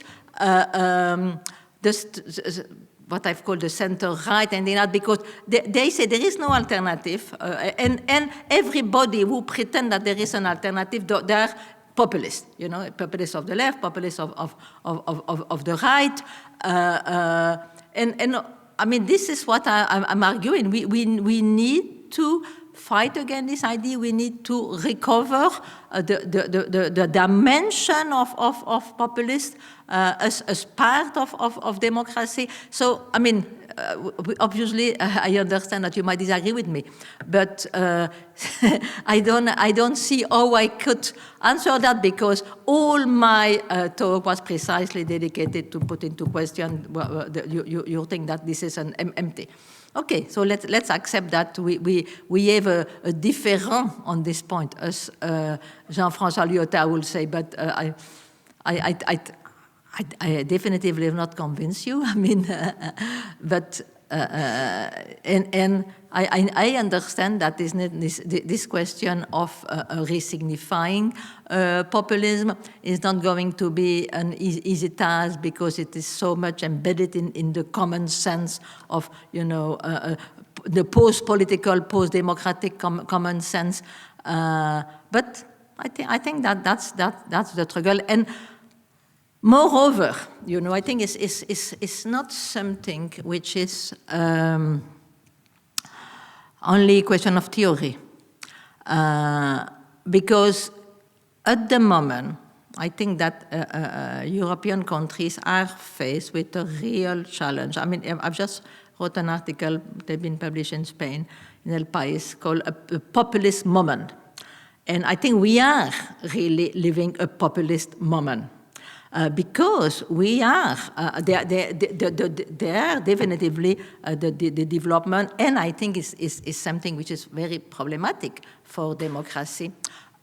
what I've called the center-right and that, because they say there is no alternative, and everybody who pretend that there is an alternative, they're populists, populists of the left, populists of the right, and I mean, this is what I'm arguing. We need to fight against this idea. We need to recover the dimension of populists as part of democracy. So, I mean, obviously, I understand that you might disagree with me, but I don't see how I could answer that, because all my talk was precisely dedicated to put into question you think that this is an empty. Okay, so let's accept that we have a different on this point, as Jean-François Lyotard will say, but I definitively have not convinced you. I mean, but and I understand that this question of re-signifying populism is not going to be an easy task, because it is so much embedded in the common sense of, you know, the post-political, post-democratic common sense. But I think that's the struggle. And moreover, you know, I think it's not something which is only a question of theory. Because at the moment, I think that European countries are faced with a real challenge. I mean, I've just wrote an article that's been published in Spain, in El País, called A Populist Moment. And I think we are really living a populist moment. Because we are, there are definitely the development, and I think is something which is very problematic for democracy,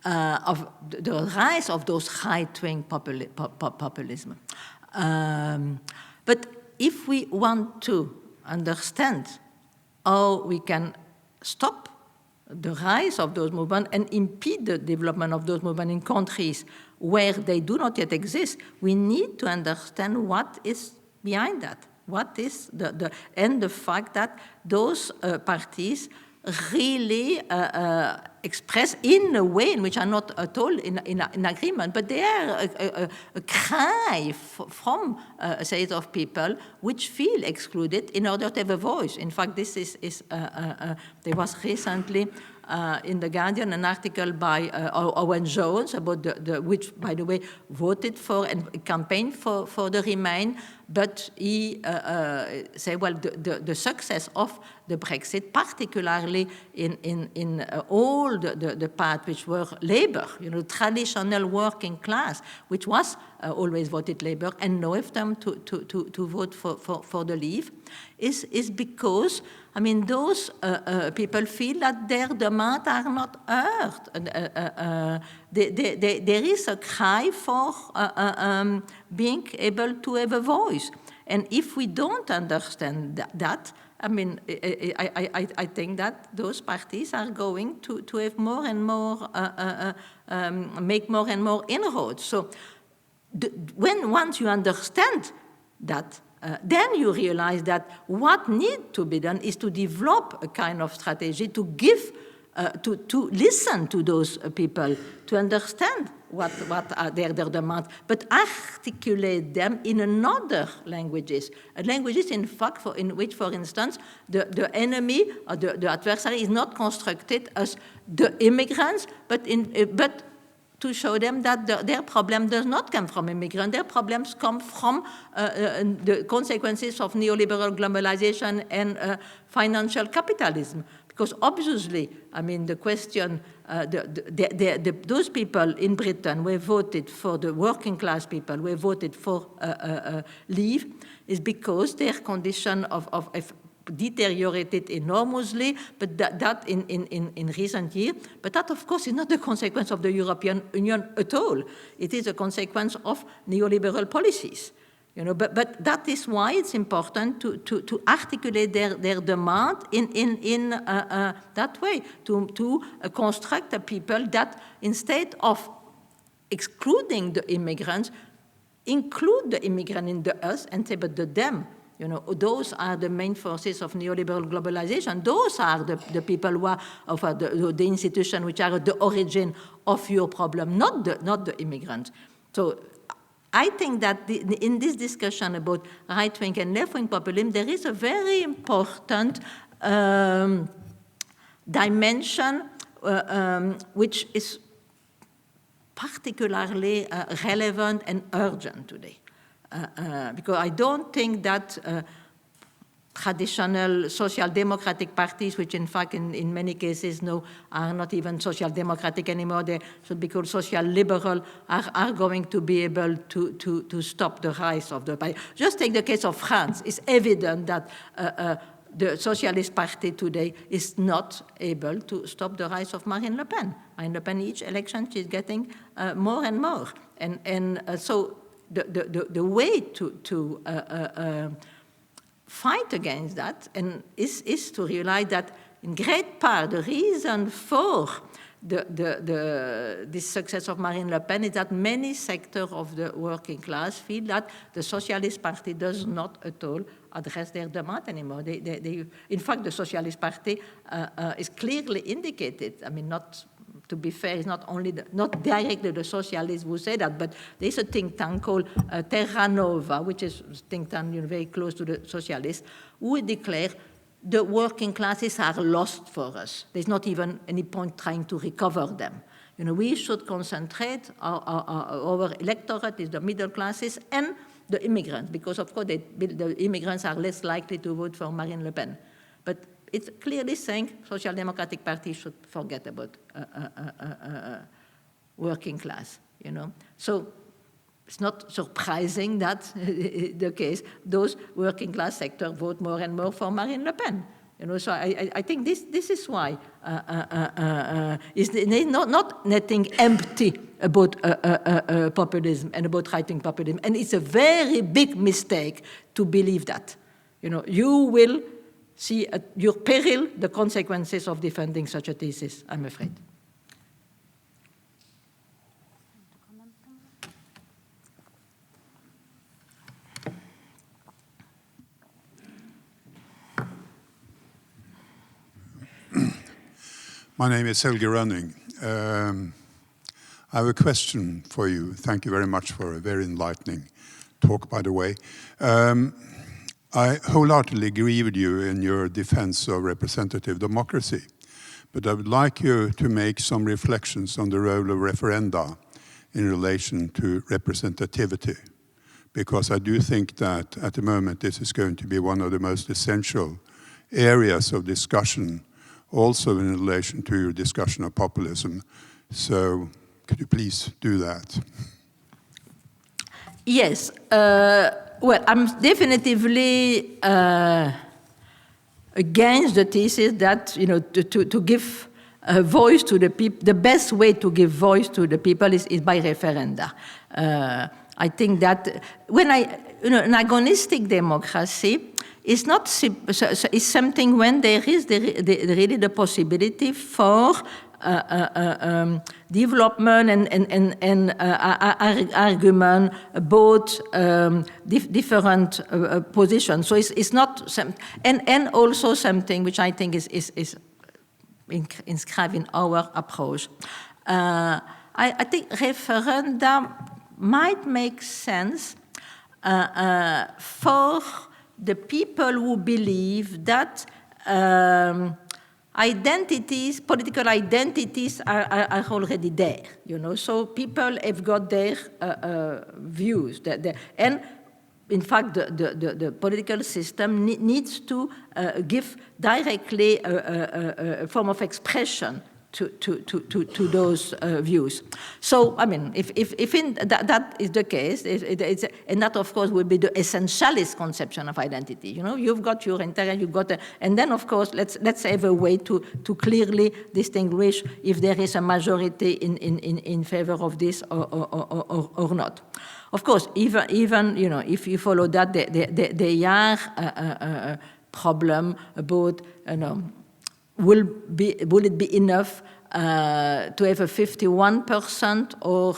of the rise of those right-wing populism. But if we want to understand how we can stop the rise of those movements and impede the development of those movements in countries where they do not yet exist, we need to understand what is behind that. What is and the fact that those parties really express in a way in which are not at all in agreement, but they are a cry from a set of people which feel excluded in order to have a voice. In fact, this is there was recently in The Guardian an article by Owen Jones, about which, by the way, voted for and campaigned for the Remain, but he said, well, the success of the Brexit, particularly in all the part which were labor, you know, traditional working class, which was always voted labor, and now have them to vote for the Leave, is because, I mean, those people feel that their demands are not heard. There is a cry for being able to have a voice. And if we don't understand that, I mean, I think that those parties are going to have more and more, make more and more inroads. So once you understand that, then you realize that what needs to be done is to develop a kind of strategy to give, to listen to those people, to understand what are their demands, but articulate them in another languages. Languages, in fact, in which, for instance, the enemy or the adversary is not constructed as the immigrants, but to show them that their problem does not come from immigrants. Their problems come from the consequences of neoliberal globalization and financial capitalism. Because obviously, I mean, the question, those people in Britain who have voted for the working class people, who have voted for Leave, is because their condition of deteriorated enormously, but that in recent years. But that, of course, is not the consequence of the European Union at all. It is a consequence of neoliberal policies. You know, but that is why it's important to articulate their demand in that way, to construct a people that, instead of excluding the immigrants, include the immigrant in the us and say, but the them. You know, those are the main forces of neoliberal globalization. Those are the people who are of the institutions which are at the origin of your problem, not the immigrants. So I think that in this discussion about right-wing and left-wing populism, there is a very important dimension which is particularly relevant and urgent today. Because I don't think that traditional social democratic parties, which in fact in many cases now are not even social democratic anymore, they should be called social liberal, are going to be able to stop the rise of the party. Just take the case of France. It's evident that the Socialist Party today is not able to stop the rise of Marine Le Pen. Marine Le Pen, each election, she's getting more and more. And so the way to fight against that is to realize that in great part the reason for this success of Marine Le Pen is that many sectors of the working class feel that the Socialist Party does not at all address their demand anymore. In fact, the Socialist Party is clearly indicated. I mean, not to be fair, it's not only not directly the socialists who say that, but there's a think tank called Terra Nova, which is a think tank very close to the socialists, who declare the working classes are lost for us. There's not even any point trying to recover them. You know, we should concentrate our electorate is the middle classes and the immigrants, because of course the immigrants are less likely to vote for Marine Le Pen. But it's clearly saying Social Democratic Party should forget about working class, you know. So it's not surprising that the case, those working class sectors vote more and more for Marine Le Pen. You know, so I think this is why it's not nothing empty about populism and about right-wing populism. And it's a very big mistake to believe that. You know, you will see at your peril the consequences of defending such a thesis, I'm afraid. My name is Helge Rønning. I have a question for you. Thank you very much for a very enlightening talk, by the way. I wholeheartedly agree with you in your defense of representative democracy, but I would like you to make some reflections on the role of referenda in relation to representativity, because I do think that at the moment this is going to be one of the most essential areas of discussion, also in relation to your discussion of populism. So could you please do that? Yes. Well, I'm definitively against the thesis that, you know, to give a voice to the people, the best way to give voice to the people is by referenda. I think that when an agonistic democracy is not is something when there is really the possibility for development and argument about different positions. So it's not some, and also something which I think is inscribed in our approach. I think referenda might make sense for the people who believe that identities, political identities are already there, you know. So people have got their views. And in fact, the political system needs to give directly a form of expression to those views. So, I mean, if that is the case, and that, of course, will be the essentialist conception of identity. You know, you've got your interest, you've got, and then, of course, let's have a way to clearly distinguish if there is a majority in favor of this or not. Of course, even you know, if you follow that, there are a problem about, you know, will it be enough to have a 51%, or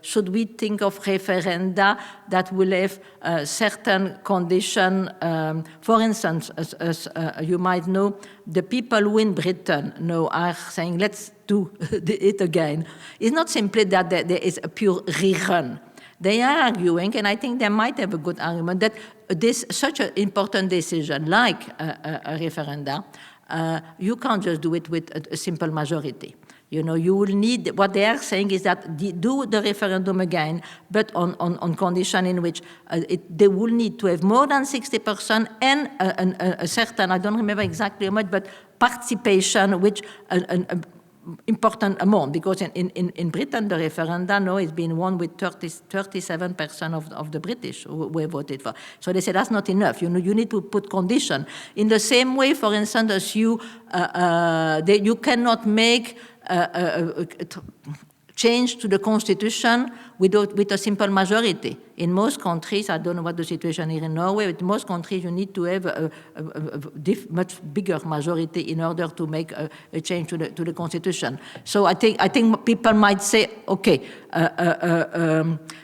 should we think of referenda that will have certain condition? For instance, as you might know, the people who in Britain now are saying, let's do it again. It's not simply that there is a pure rerun. they are arguing, and I think they might have a good argument, that such an important decision like a referenda, you can't just do it with a simple majority. You know, you will need, what they are saying is that do the referendum again, but on condition in which they will need to have more than 60% and a certain, I don't remember exactly how much, but participation, which an important amount, because in Britain, the referenda now has been won with 37% of the British who voted for. So they say that's not enough. You know, you need to put condition. In the same way, for instance, as you cannot make change to the constitution with a simple majority. In most countries, I don't know what the situation is in Norway, but in most countries you need to have a much bigger majority in order to make a change to the constitution. So I think people might say, okay,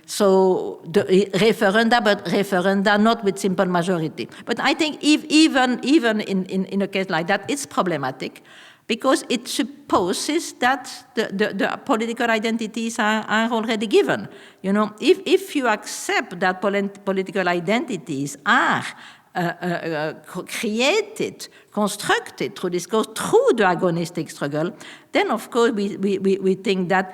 so the referenda, but referenda not with simple majority. But I think even in a case like that, it's problematic, because it supposes that the political identities are already given. You know, if you accept that political identities are created, constructed through discourse, through the agonistic struggle, then of course we think that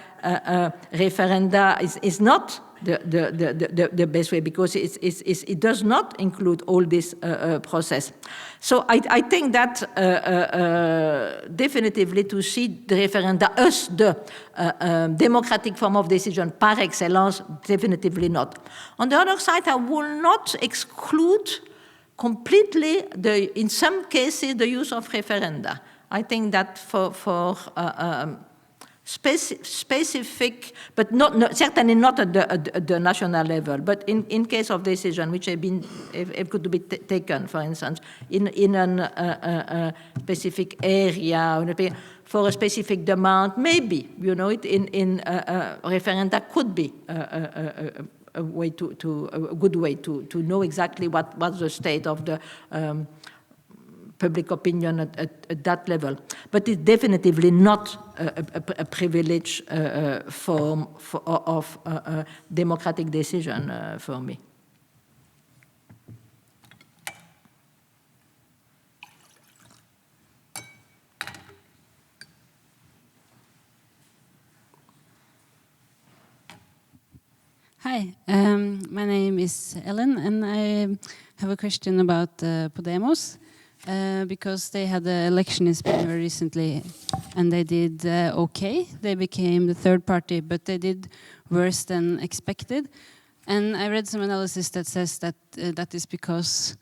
referenda is not the best way, because it does not include all this process. So I think that definitively to see the referenda as the democratic form of decision par excellence, definitively not. On the other side, I will not exclude completely, in some cases, the use of referenda. I think that for specific, but certainly not at the national level, but in case of decision which have could be taken, for instance, in a specific area, for a specific demand, maybe, you know, in referenda could be a way a good way to know exactly what's the state of the public opinion at that level. But it's definitively not a privileged form of democratic decision for me. Hi, my name is Ellen, and I have a question about Podemos, because they had an election in Spain very recently, and they did okay. They became the third party, but they did worse than expected. And I read some analysis that says that that is because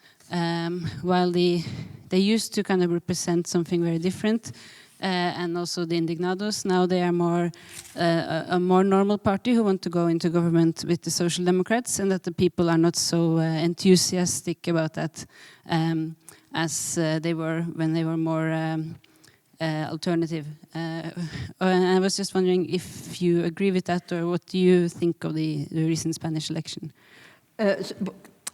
while they used to kind of represent something very different, and also the Indignados, now they are more a more normal party who want to go into government with the Social Democrats, and that the people are not so enthusiastic about that as they were when they were more alternative. I was just wondering if you agree with that, or what do you think of the recent Spanish election?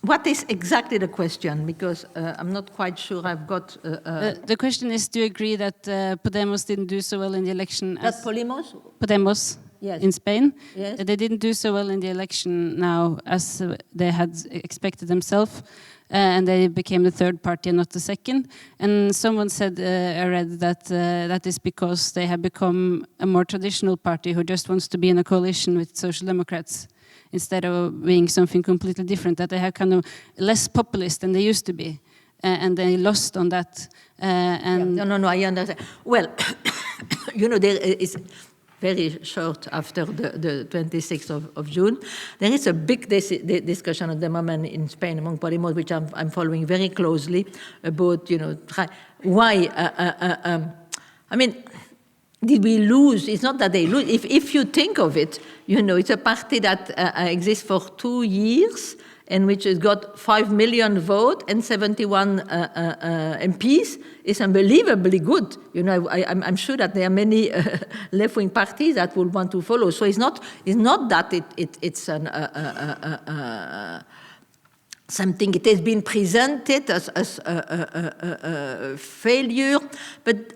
What is exactly the question? Because I'm not quite sure I've got... the question is, do you agree that Podemos didn't do so well in the election? That Podemos, yes. In Spain? Yes. They didn't do so well in the election now as they had expected themselves, and they became the third party and not the second. And someone said, I read that that is because they have become a more traditional party who just wants to be in a coalition with Social Democrats, instead of being something completely different, that they have kind of less populist than they used to be, and they lost on that. And yeah, no, I understand. Well, you know, there is very short after the 26th of June, there is a big discussion at the moment in Spain among Podemos, which I'm following very closely, about, you know, why, I mean, did we lose? It's not that they lose. If you think of it, you know, it's a party that exists for 2 years and which has got 5 million votes and 71 MPs. Is unbelievably good. You know, I'm sure that there are many left-wing parties that will want to follow. So it's not that it's an something. It has been presented as a failure, but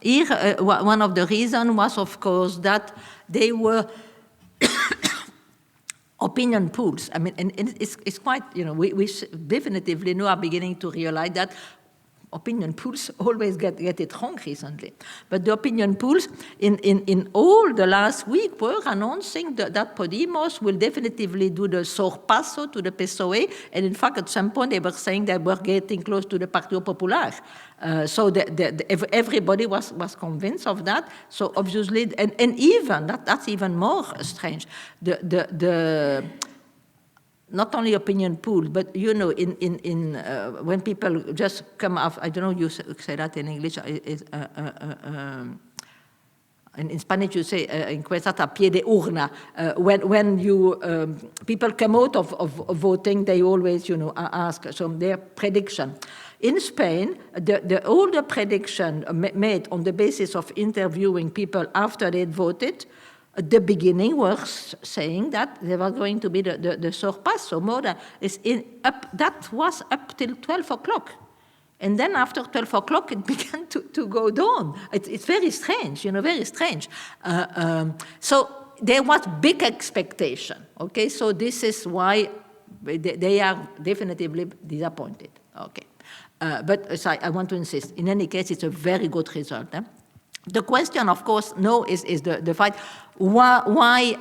here one of the reasons was, of course, that they were opinion polls. I mean, and it's quite, we definitively now are beginning to realize that opinion polls always get it wrong recently. But the opinion polls in all the last week were announcing that Podemos will definitively do the sorpasso to the PSOE. And in fact, at some point, they were saying they were getting close to the Partido Popular. So everybody was convinced of that. So obviously, and even, that's even more strange. Not only opinion pool, but when people just come off, I don't know you say that in English, in Spanish you say encuestas a pie de urna. When people come out of voting, they always ask some their prediction. In Spain, all the prediction made on the basis of interviewing people after they'd voted, at the beginning were saying that there was going to be the sorpasso more than that was up till 12 o'clock. And then after 12 o'clock, it began to go down. It's very strange, very strange. So there was big expectation, okay? So this is why they are definitively disappointed, okay? But I want to insist, in any case, it's a very good result. The question, of course, now is the fight. Why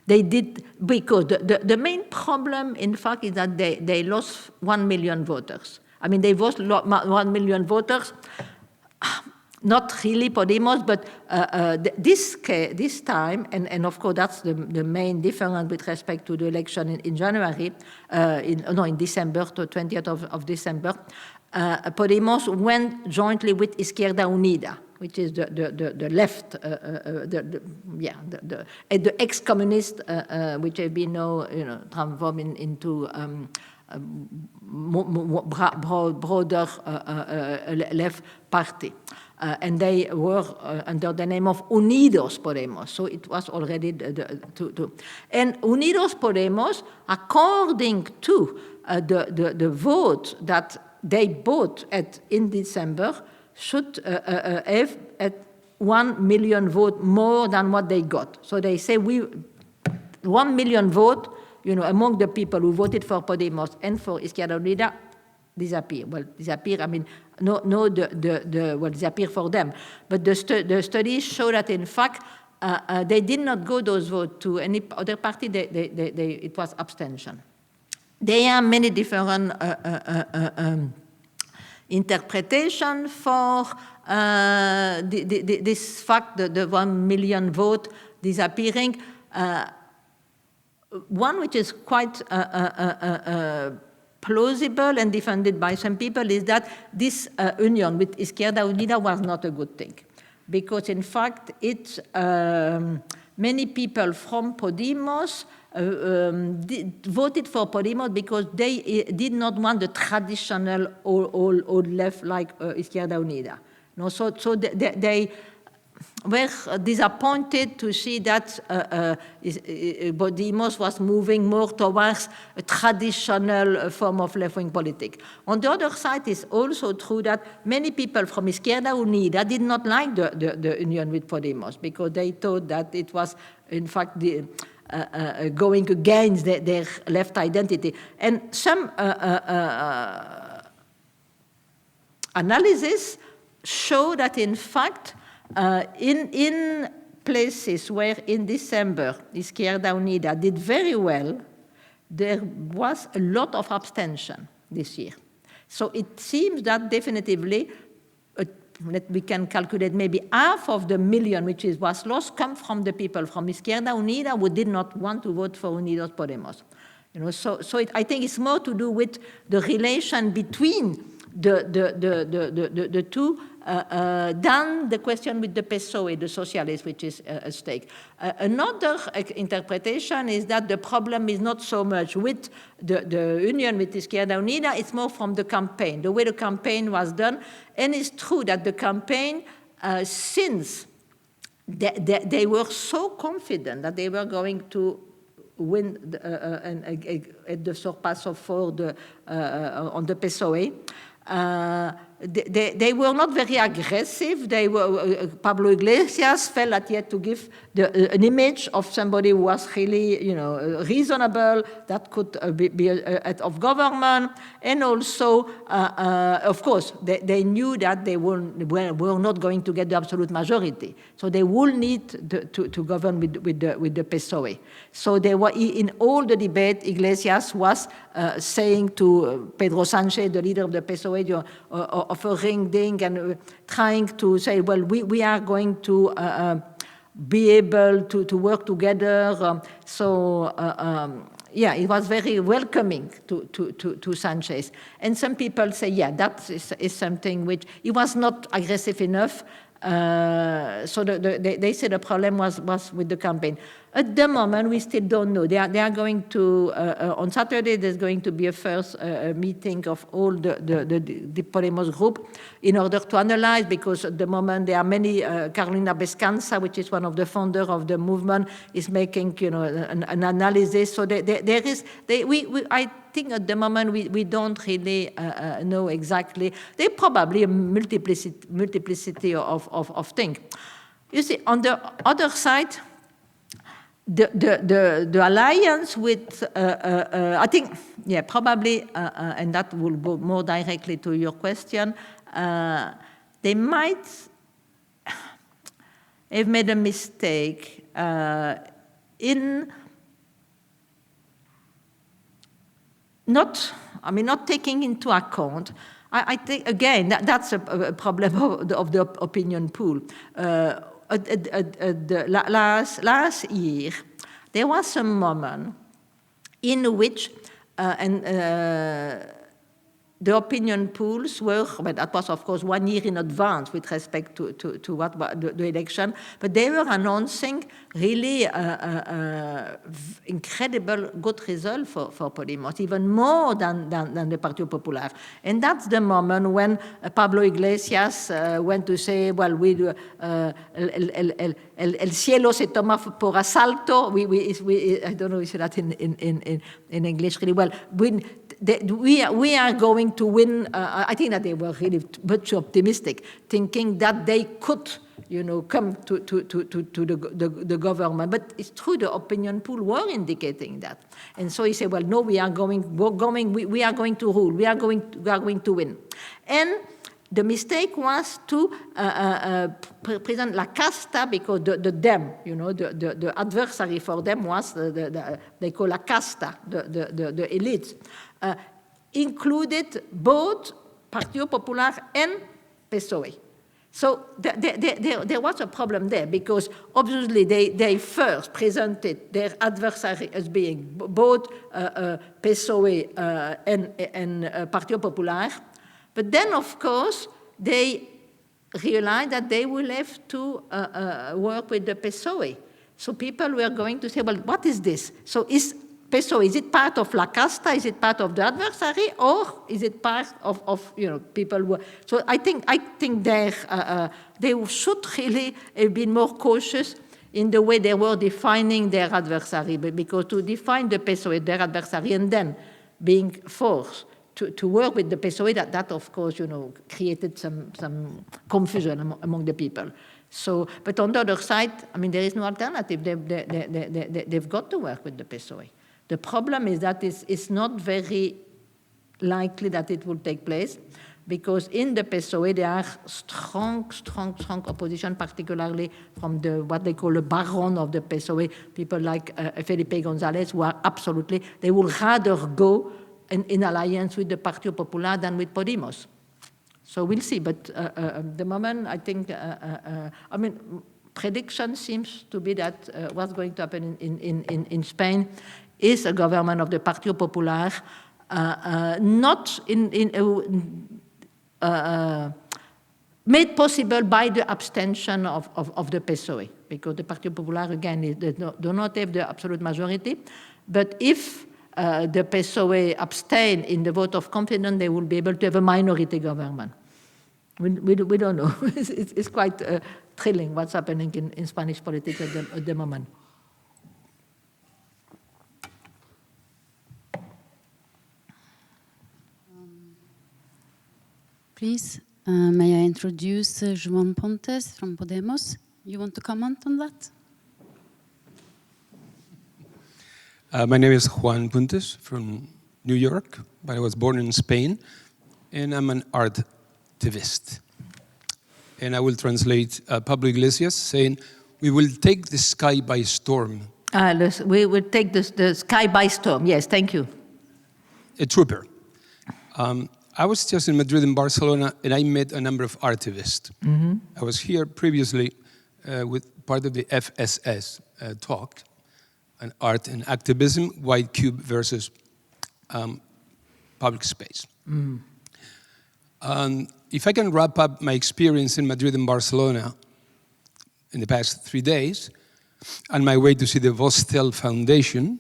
they did, because the main problem, in fact, is that they lost 1 million voters. I mean, they lost 1 million voters, not really Podemos, but this time, and of course that's the main difference with respect to the election in January, in December, to 20th of December, Podemos went jointly with Izquierda Unida, which is the left, the ex-communist, which have been now transformed into broader left party. And they were under the name of Unidos Podemos, so it was already and Unidos Podemos, according to the vote that they bought in December, should have at 1 million vote more than what they got. So they say 1 million vote, among the people who voted for Podemos and for Izquierda Unida disappear. Well, disappear, I mean, disappear for them. But the studies show that, in fact, they did not go those votes to any other party, it was abstention. There are many different interpretation for this fact, the 1 million vote disappearing. One which is quite plausible and defended by some people is that this union with Izquierda Unida was not a good thing. Because in fact, it's many people from Podemos voted for Podemos because they did not want the traditional old left like Izquierda Unida. So they were disappointed to see that Podemos was moving more towards a traditional form of left-wing politics. On the other side, it's also true that many people from Izquierda Unida did not like the union with Podemos because they thought that it was, in fact, going against their left identity. And some analysis show that, in fact, in places where in December Izquierda Unida did very well, there was a lot of abstention this year. So it seems that definitively we can calculate maybe half of the million which was lost come from the people from Izquierda Unida who did not want to vote for Unidos Podemos. So I think it's more to do with the relation between the two than the question with the PSOE, the socialists, which is at stake. Another interpretation is that the problem is not so much with the union with Izquierda Unida, it's more from the campaign, the way the campaign was done. And it's true that the campaign, since they were so confident that they were going to win at the sorpasso for on the PSOE, they were not very aggressive. They were, Pablo Iglesias felt that he had to give an image of somebody who was really, reasonable, that could be head of government. And also, of course, they knew that they were not going to get the absolute majority. So they will need to govern with the PSOE. So they were, in all the debate, Iglesias was saying to Pedro Sanchez, the leader of the PSOE, offering and trying to say, well, we are going to be able to work together. Yeah, it was very welcoming to Sanchez. And some people say, yeah, that is something which, he was not aggressive enough. So they say the problem was with the campaign. At the moment, we still don't know. They are going to, on Saturday, there's going to be a first meeting of all the Podemos group in order to analyze, because at the moment there are many, Carolina Bescansa, which is one of the founders of the movement, is making, an analysis. So I think at the moment we don't really know exactly. There probably a multiplicity of things. You see, on the other side, the alliance with, I think, yeah, probably, and that will go more directly to your question, they might have made a mistake in not taking into account. I think, again, that's a problem of the opinion pool. Last year, there was a moment in which, the opinion polls were, but that was of course 1 year in advance with respect to what the election, but they were announcing really incredible good result for Podemos, even more than the Partido Popular. And that's the moment when Pablo Iglesias went to say, well, el cielo se toma por asalto. I don't know if you say that in English really well. We are going to win. I think that they were really much optimistic, thinking that they could, come to the government. But it's true, the opinion poll were indicating that. And so he said, well, no, we are going to rule. We are going to win. And the mistake was to present La Casta, because them, the adversary for them was they call La Casta, the elites, included both Partido Popular and PSOE. So there was a problem there, because obviously they first presented their adversary as being both PSOE and Partido Popular. But then, of course, they realized that they will have to work with the PSOE. So people were going to say, well, what is this? So is PSOE, is it part of La Casta? Is it part of the adversary? Or is it part of people who... So I think they should really have been more cautious in the way they were defining their adversary, because to define the PSOE, their adversary, and then being forced to work with the PSOE, that of course, created some confusion among the people. So, but on the other side, there is no alternative. They've got to work with the PSOE. The problem is that it's not very likely that it will take place, because in the PSOE there are strong opposition, particularly from what they call the baron of the PSOE, people like Felipe González, who are absolutely, they would rather go in alliance with the Partido Popular than with Podemos. So we'll see, but the moment, I think, prediction seems to be that what's going to happen in Spain is a government of the Partido Popular, not made possible by the abstention of the PSOE, because the Partido Popular, again, they do not have the absolute majority, but if the PSOE abstain in the vote of confidence, they will be able to have a minority government. We don't know. It's quite thrilling what's happening in Spanish politics at the moment. Please. May I introduce Joan Pontes from Podemos? You want to comment on that? My name is Juan Puntes from New York, but I was born in Spain, and I'm an artivist. And I will translate Pablo Iglesias saying, "We will take the sky by storm." We will take the sky by storm. Yes, thank you. A trooper. I was just in Madrid and Barcelona, and I met a number of artivists. I was here previously with part of the FSS talk, on art and activism, White Cube versus public space. If I can wrap up my experience in Madrid and Barcelona in the past 3 days, on my way to see the Vostell Foundation,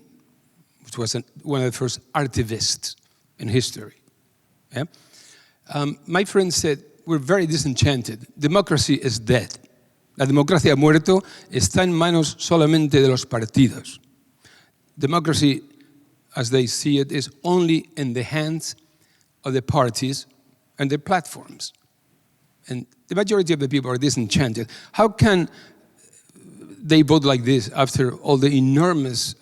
which was one of the first artivists in history. Yeah? My friend said, we're very disenchanted. Democracy is dead. La democracia ha muerto, está en manos solamente de los partidos. Democracy, as they see it, is only in the hands of the parties and their platforms. And the majority of the people are disenchanted. How can they vote like this after all the enormous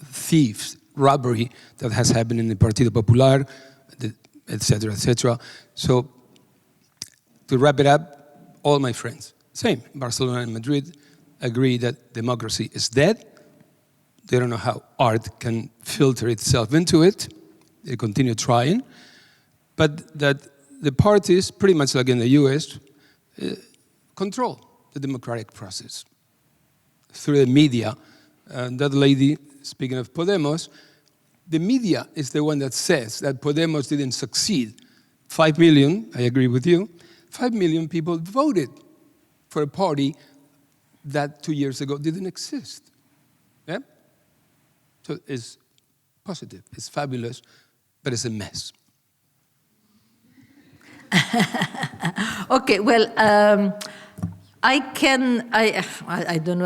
thieves, robbery that has happened in the Partido Popular, etc., etc.? So, to wrap it up, all my friends, same, Barcelona and Madrid, agree that democracy is dead. They don't know how art can filter itself into it. They continue trying. But that the parties, pretty much like in the US, control the democratic process through the media. That lady, speaking of Podemos, the media is the one that says that Podemos didn't succeed. 5 million, I agree with you, 5 million people voted for a party that 2 years ago didn't exist. Yeah? So it's positive, it's fabulous, but it's a mess. Okay, well, I don't know,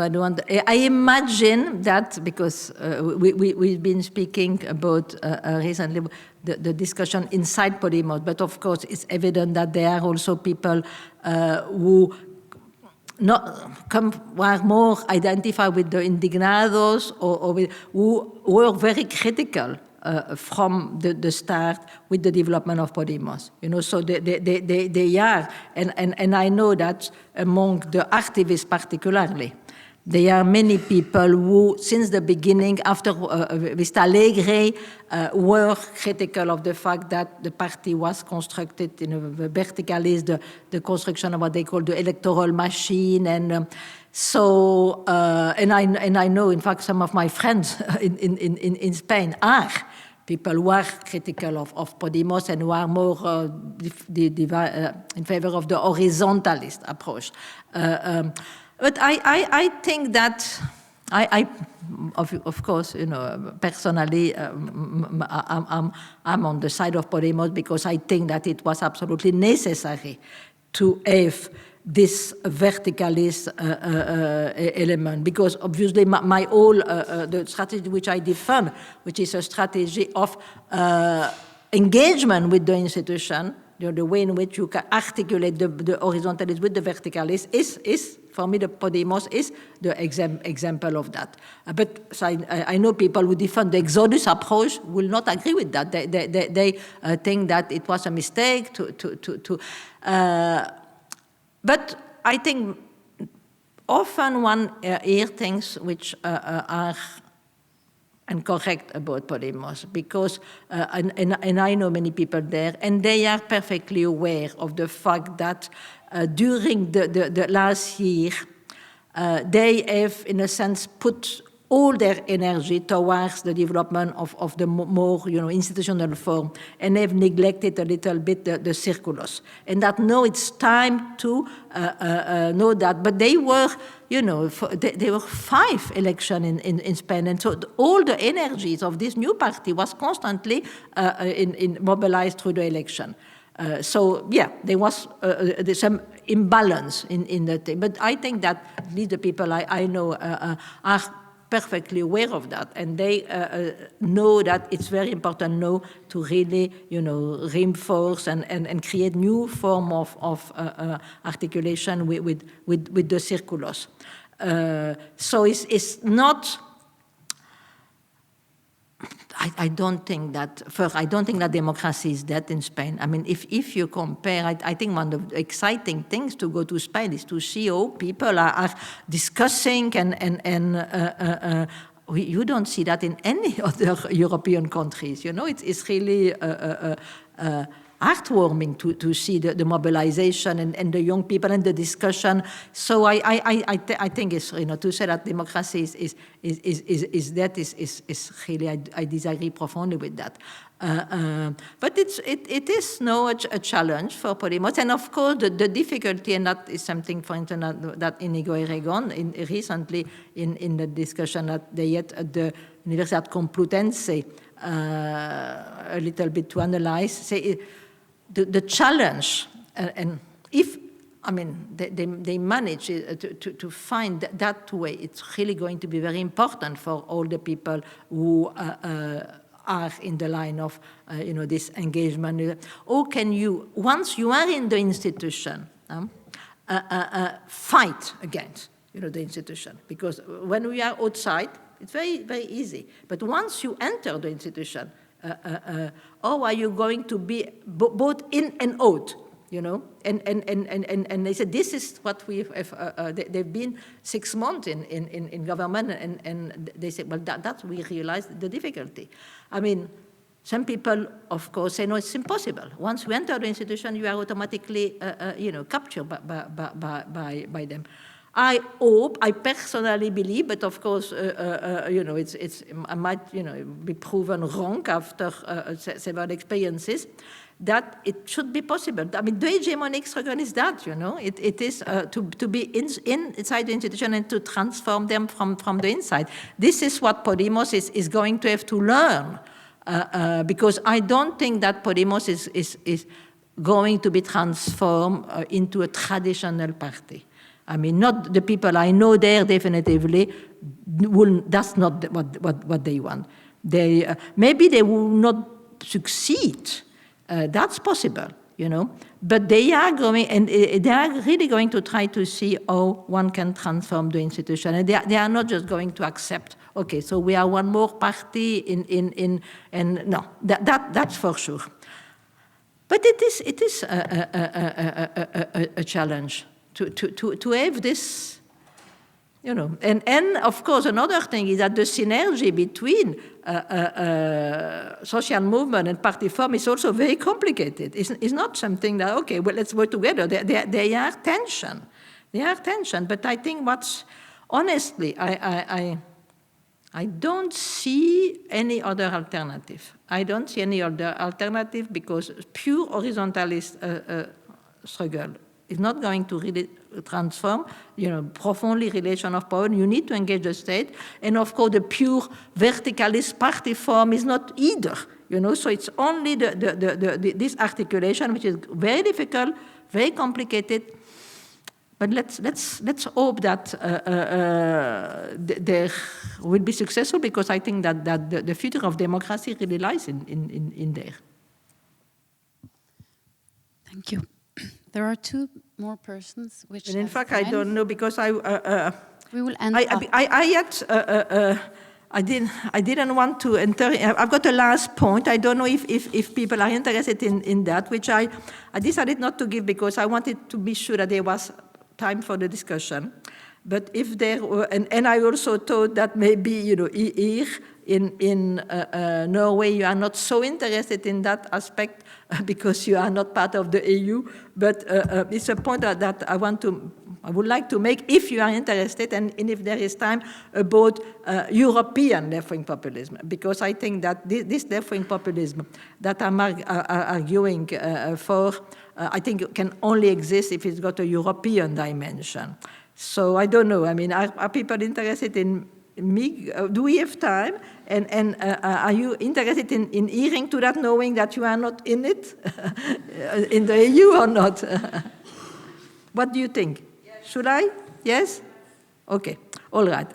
I imagine that because we've been speaking about recently the discussion inside Podemos, but of course it's evident that there are also people who were more identified with the indignados or who were very critical from the start with the development of Podemos. You know, so they are, and I know that among the activists particularly, there are many people who, since the beginning, after Vista Alegre, were critical of the fact that the party was constructed in a verticalist, the construction of what they call the electoral machine, and so, and I know, in fact, some of my friends in Spain are people who are critical of Podemos and who are more in favor of the horizontalist approach. But I think that of course, you know, personally, I'm on the side of Podemos because I think that it was absolutely necessary to have this verticalist element, because obviously my whole the strategy which I defend, which is a strategy of engagement with the institution, the way in which you can articulate the horizontalist with the verticalist is for me, the Podemos is the example of that. But so I know people who defend the Exodus approach will not agree with that. They think that it was a mistake but I think often one hears things which are incorrect about Podemos, because, and I know many people there, and they are perfectly aware of the fact that during the last year, they have, in a sense, put all their energy towards the development of the more, you know, institutional form, and have neglected a little bit the circulus. And that now it's time to know that. But they were, you know, there were 5 elections in Spain, and so all the energies of this new party was constantly mobilized through the election. So yeah, there was some imbalance in the thing. But I think that at least the people I know are perfectly aware of that, and they know that it's very important now to really, reinforce and create new form of articulation with the circulars. So it's not. I don't think that. First, I don't think that democracy is dead in Spain. I mean, if you compare, I think one of the exciting things to go to Spain is to see how people are discussing you don't see that in any other European countries. It's really heartwarming to see the mobilization and the young people and the discussion. So I think it's, to say that democracy is dead is really, I disagree profoundly with that. But it is now a challenge for Podemos, and of course the difficulty, and that is something, for instance, that Inigo Errejón recently in the discussion that they had at the Universidad Complutense a little bit to analyze, say the challenge, and if they manage to find that way, it's really going to be very important for all the people who are in the line of this engagement. How can you, once you are in the institution, fight against the institution? Because when we are outside, it's very, very easy. But once you enter the institution, how are you going to be both in and out? And they said, this is what we have, they've been 6 months in government, and they said, well, that we realized the difficulty. I mean, some people, of course, say, no, it's impossible. Once you enter the institution, you are automatically, captured by them. I hope, I personally believe, but of course, I might, be proven wrong after several experiences, that it should be possible. I mean, the hegemonic struggle is that, it is to be inside the institution and to transform them from the inside. This is what Podemos is going to have to learn, because I don't think that Podemos is going to be transformed into a traditional party. I mean, not the people I know there definitively, that's not what they want. Maybe they will not succeed. That's possible, but they are going, and they are really going to try to see how one can transform the institution. And they are not just going to accept, okay, so we are one more party and no, that's for sure. But it is a challenge to have this, and of course another thing is that the synergy between social movement and party form is also very complicated. It's not something that, okay, well, let's work together. They are tension. They are tension. But I think honestly, I don't see any other alternative. I don't see any other alternative, because pure horizontalist struggle is not going to really transform, profoundly relation of power. You need to engage the state. And of course, the pure verticalist party form is not either, So it's only this articulation, which is very difficult, very complicated. But let's hope that there will be successful, because I think that the future of democracy really lies in there. Thank you. There are 2 more persons which. And in fact, I don't know, because we will end. I didn't want to enter. I've got a last point. I don't know if people are interested in that, which I decided not to give, because I wanted to be sure that there was time for the discussion. But if there were, and I also thought that maybe, here in Norway, you are not so interested in that aspect because you are not part of the EU. But it's a point that I would like to make, if you are interested, and if there is time, about European left-wing populism. Because I think that this left-wing populism that I'm arguing for, I think can only exist if it's got a European dimension. So I don't know. I mean, are people interested in me? Do we have time? And are you interested in hearing to that, knowing that you are not in it, in the EU or not? What do you think? Yes. Should I? Yes? Okay. All right.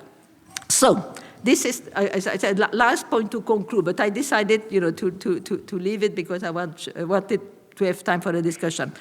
So this is, as I said, last point to conclude, but I decided to leave it because I wanted to have time for the discussion.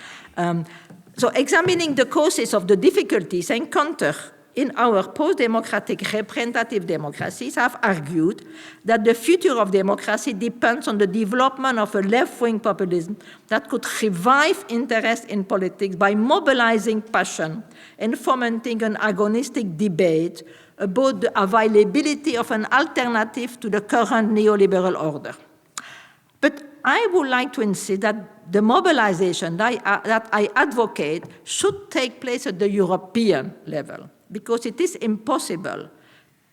So examining the causes of the difficulties encountered in our post-democratic representative democracies, have argued that the future of democracy depends on the development of a left-wing populism that could revive interest in politics by mobilizing passion and fomenting an agonistic debate about the availability of an alternative to the current neoliberal order. But I would like to insist that the mobilization that I advocate should take place at the European level, because it is impossible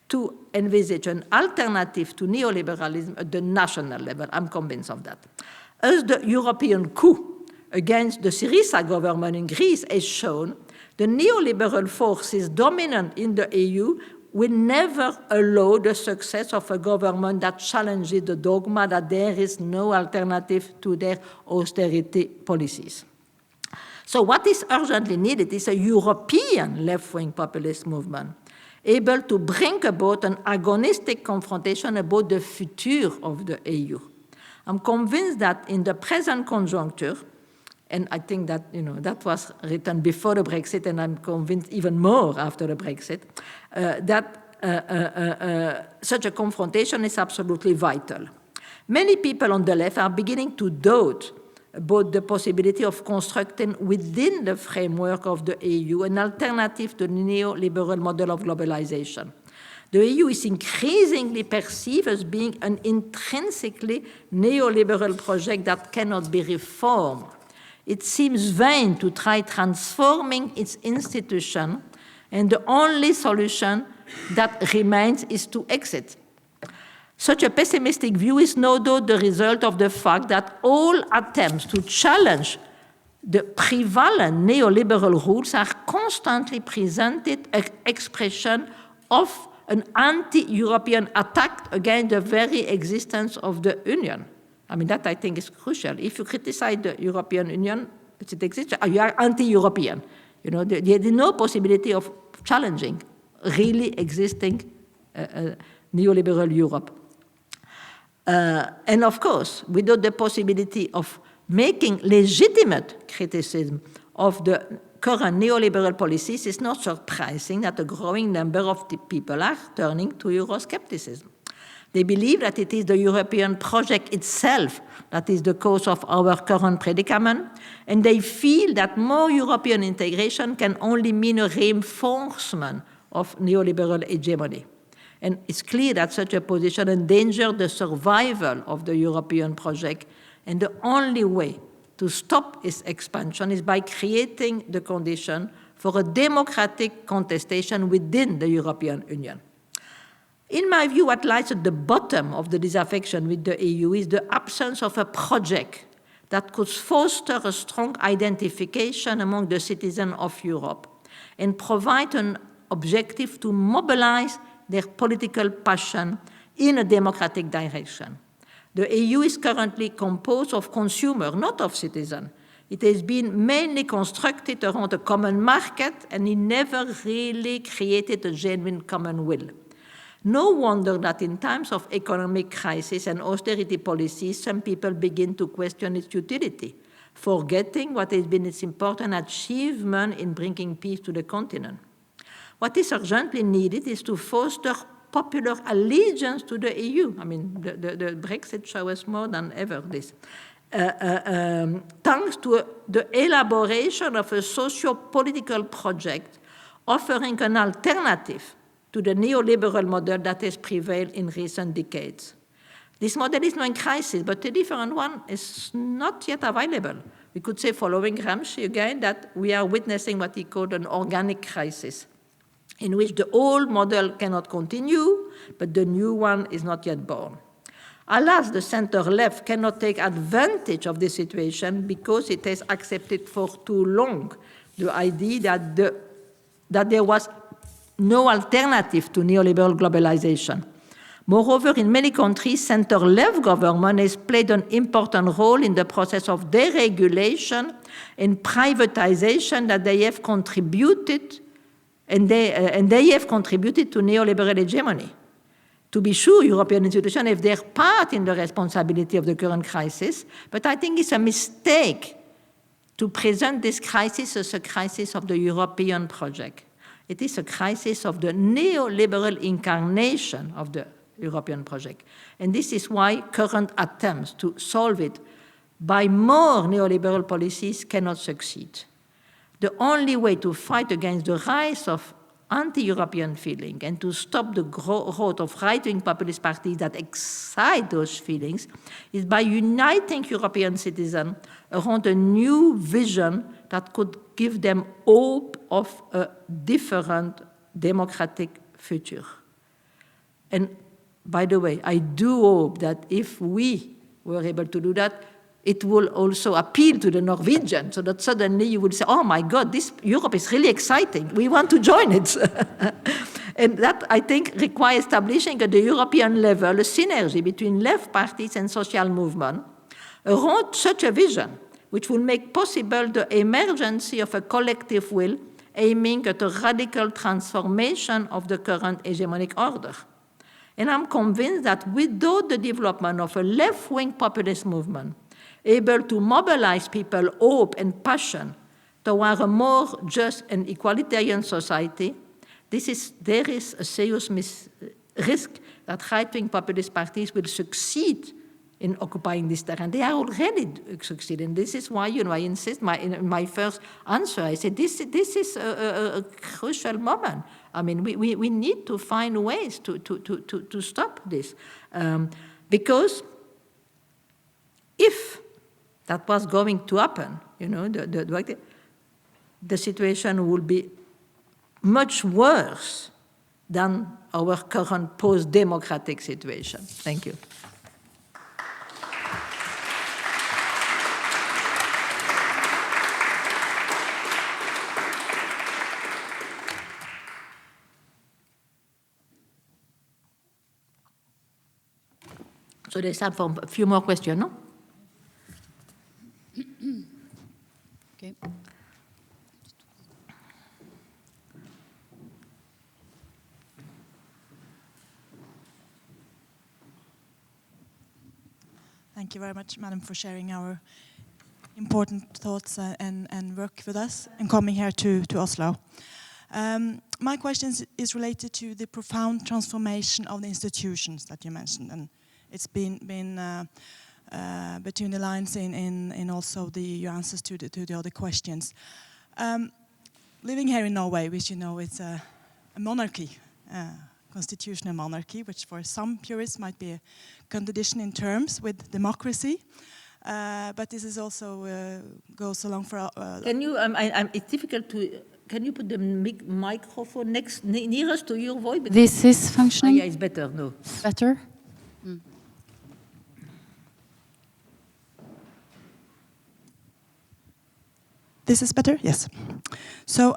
to envisage an alternative to neoliberalism at the national level. I'm convinced of that. As the European coup against the Syriza government in Greece has shown, the neoliberal forces dominant in the EU will never allow the success of a government that challenges the dogma that there is no alternative to their austerity policies. So what is urgently needed is a European left-wing populist movement able to bring about an agonistic confrontation about the future of the EU. I'm convinced that in the present conjuncture, and I think that that was written before the Brexit, and I'm convinced even more after the Brexit, that such a confrontation is absolutely vital. Many people on the left are beginning to doubt about the possibility of constructing within the framework of the EU an alternative to the neoliberal model of globalization. The EU is increasingly perceived as being an intrinsically neoliberal project that cannot be reformed. It seems vain to try transforming its institution, and the only solution that remains is to exit. Such a pessimistic view is no doubt the result of the fact that all attempts to challenge the prevalent neoliberal rules are constantly presented as expression of an anti-European attack against the very existence of the Union. I mean, that I think is crucial. If you criticize the European Union, it exists, you are anti-European. There is no possibility of challenging really existing neoliberal Europe. And of course, without the possibility of making legitimate criticism of the current neoliberal policies, it's not surprising that a growing number of people are turning to Euroscepticism. They believe that it is the European project itself that is the cause of our current predicament, and they feel that more European integration can only mean a reinforcement of neoliberal hegemony. And it's clear that such a position endangers the survival of the European project, and the only way to stop its expansion is by creating the condition for a democratic contestation within the European Union. In my view, what lies at the bottom of the disaffection with the EU is the absence of a project that could foster a strong identification among the citizens of Europe and provide an objective to mobilize their political passion in a democratic direction. The EU is currently composed of consumers, not of citizens. It has been mainly constructed around a common market, and it never really created a genuine common will. No wonder that in times of economic crisis and austerity policies, some people begin to question its utility, forgetting what has been its important achievement in bringing peace to the continent. What is urgently needed is to foster popular allegiance to the EU. I mean, the Brexit shows us more than ever this. Thanks to the elaboration of a socio-political project offering an alternative to the neoliberal model that has prevailed in recent decades. This model is now in crisis, but a different one is not yet available. We could say, following Gramsci again, that we are witnessing what he called an organic crisis, in which the old model cannot continue, but the new one is not yet born. Alas, the center-left cannot take advantage of this situation because it has accepted for too long the idea that there was no alternative to neoliberal globalization. Moreover, in many countries, center-left government has played an important role in the process of deregulation and privatization that they have contributed, and they have contributed to neoliberal hegemony. To be sure, European institutions have their part in the responsibility of the current crisis, but I think it's a mistake to present this crisis as a crisis of the European project. It is a crisis of the neoliberal incarnation of the European project. And this is why current attempts to solve it by more neoliberal policies cannot succeed. The only way to fight against the rise of anti-European feeling and to stop the growth of right-wing populist parties that excite those feelings is by uniting European citizens around a new vision that could give them hope of a different democratic future. And by the way, I do hope that if we were able to do that, it will also appeal to the Norwegians, so that suddenly you would say, oh my God, this Europe is really exciting. We want to join it. And that, I think, requires establishing at the European level a synergy between left parties and social movements around such a vision, which will make possible the emergence of a collective will aiming at a radical transformation of the current hegemonic order. And I'm convinced that without the development of a left-wing populist movement, able to mobilize people hope and passion toward a more just and egalitarian society, there is a serious risk that right-wing populist parties will succeed in occupying this terrain. They are already succeeding. This is why, I insist in my first answer, I said this is a crucial moment. I mean, we need to find ways to stop this. Because if that was going to happen, the situation will be much worse than our current post-democratic situation. Thank you. So there's time for a few more questions, no? Okay. Thank you very much, Madam, for sharing our important thoughts and work with us and coming here to Oslo. My question is related to the profound transformation of the institutions that you mentioned, and it's been between the lines in also your answers to the other questions. Living here in Norway, which you know it's a monarchy, constitutional monarchy, which for some purists might be a contradiction in terms with democracy, but this is also goes along for. Can you? It's difficult to. Can you put the microphone nearest to your voice? This is functioning. Yeah, it's better. No. Better. This is better? Yes. So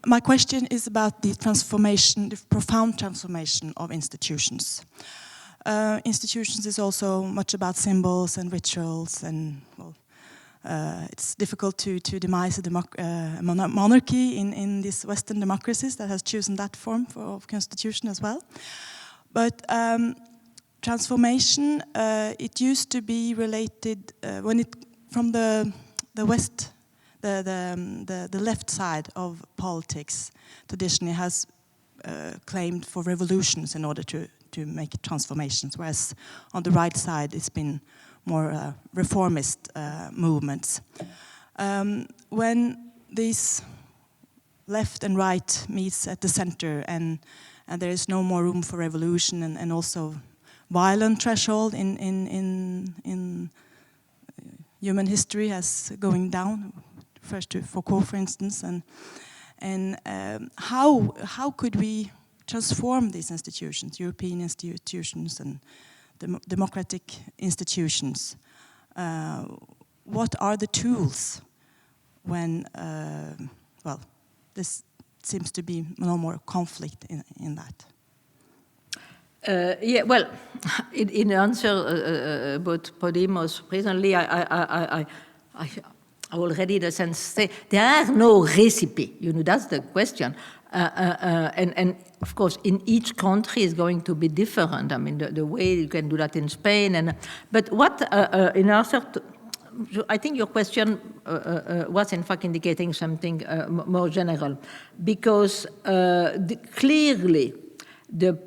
my question is about the transformation, the profound transformation of institutions. Institutions is also much about symbols and rituals, and well, it's difficult to demise a monarchy in these Western democracies that has chosen that form of constitution as well. But transformation, it used to be related from the West. The left side of politics traditionally has claimed for revolutions in order to make transformations, whereas on the right side it's been more reformist movements. When these left and right meets at the center and there is no more room for revolution and also violent threshold in human history has going down, first to Foucault, for instance, and how could we transform these institutions, European institutions and democratic institutions? What are the tools when, well, this seems to be no more conflict in that? Yeah, well, in answer about Podemos, presently I already, in a sense, say there are no recipe. That's the question. And of course, in each country is going to be different. I mean, the way you can do that in Spain. But what, in answer to, I think your question was in fact indicating something more general, because clearly the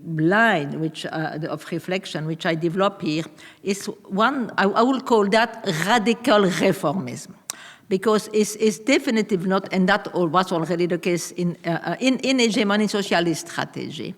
line which, of reflection which I develop here is one, I will call that radical reformism. Because it's definitely not, and that was already the case in hegemony socialist strategy.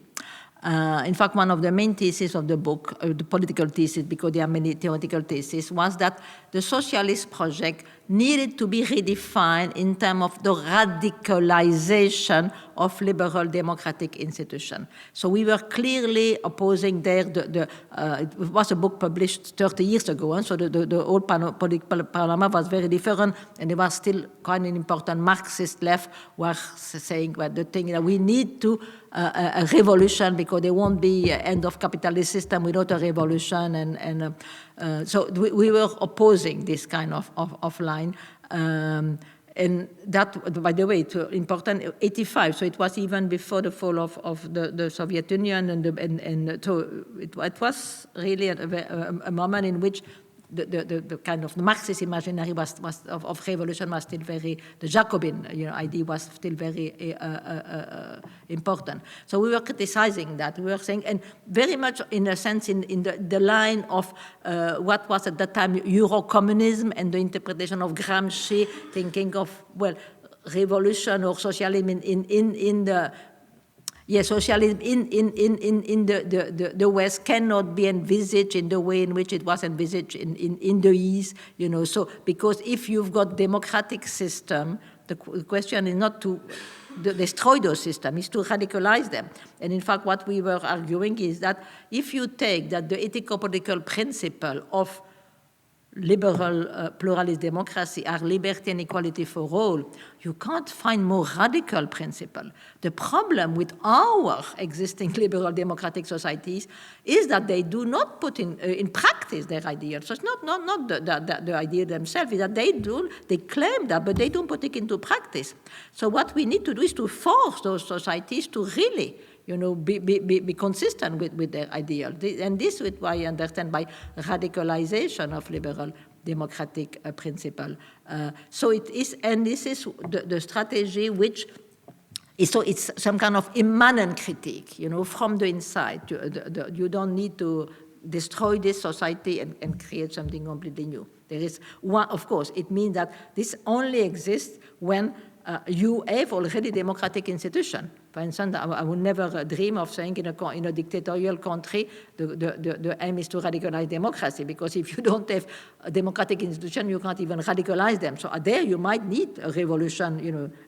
In fact, one of the main theses of the book, the political thesis, because there are many theoretical theses, was that the socialist project needed to be redefined in terms of the radicalization of liberal democratic institutions. So we were clearly opposing there, it was a book published 30 years ago, and so the old political parliament was very different, and there was still quite an important Marxist left were saying well, the thing that we need to a revolution because there won't be an end of capitalist system without a revolution, and so we were opposing this kind of line. And that, by the way, it's important, 85, so it was even before the fall of the Soviet Union, and so it was really a moment in which the kind of Marxist imaginary of revolution was still very, the Jacobin idea was still very important. So we were criticizing that. We were saying, and very much in a sense in the line of what was at that time Euro-communism and the interpretation of Gramsci, thinking of, well, revolution or socialism in the socialism in the West cannot be envisaged in the way in which it was envisaged in the East, so because if you've got democratic system, the question is not to destroy those systems, is to radicalize them. And in fact, what we were arguing is that if you take that the ethico-political principle of liberal pluralist democracy are liberty and equality for all, you can't find more radical principle. The problem with our existing liberal democratic societies is that they do not put in practice their ideals. So it's not the idea themselves, is that they claim that, but they don't put it into practice. So what we need to do is to force those societies to really be consistent with their ideal. And this is what I understand by radicalization of liberal democratic principle. So it is, and this is the strategy which is, so it's some kind of immanent critique, from the inside. You don't need to destroy this society and create something completely new. There is one, of course, it means that this only exists when you have already democratic institution. For instance, I would never dream of saying in a dictatorial country the aim is to radicalize democracy, because if you don't have a democratic institution, you can't even radicalize them. So there you might need a revolution,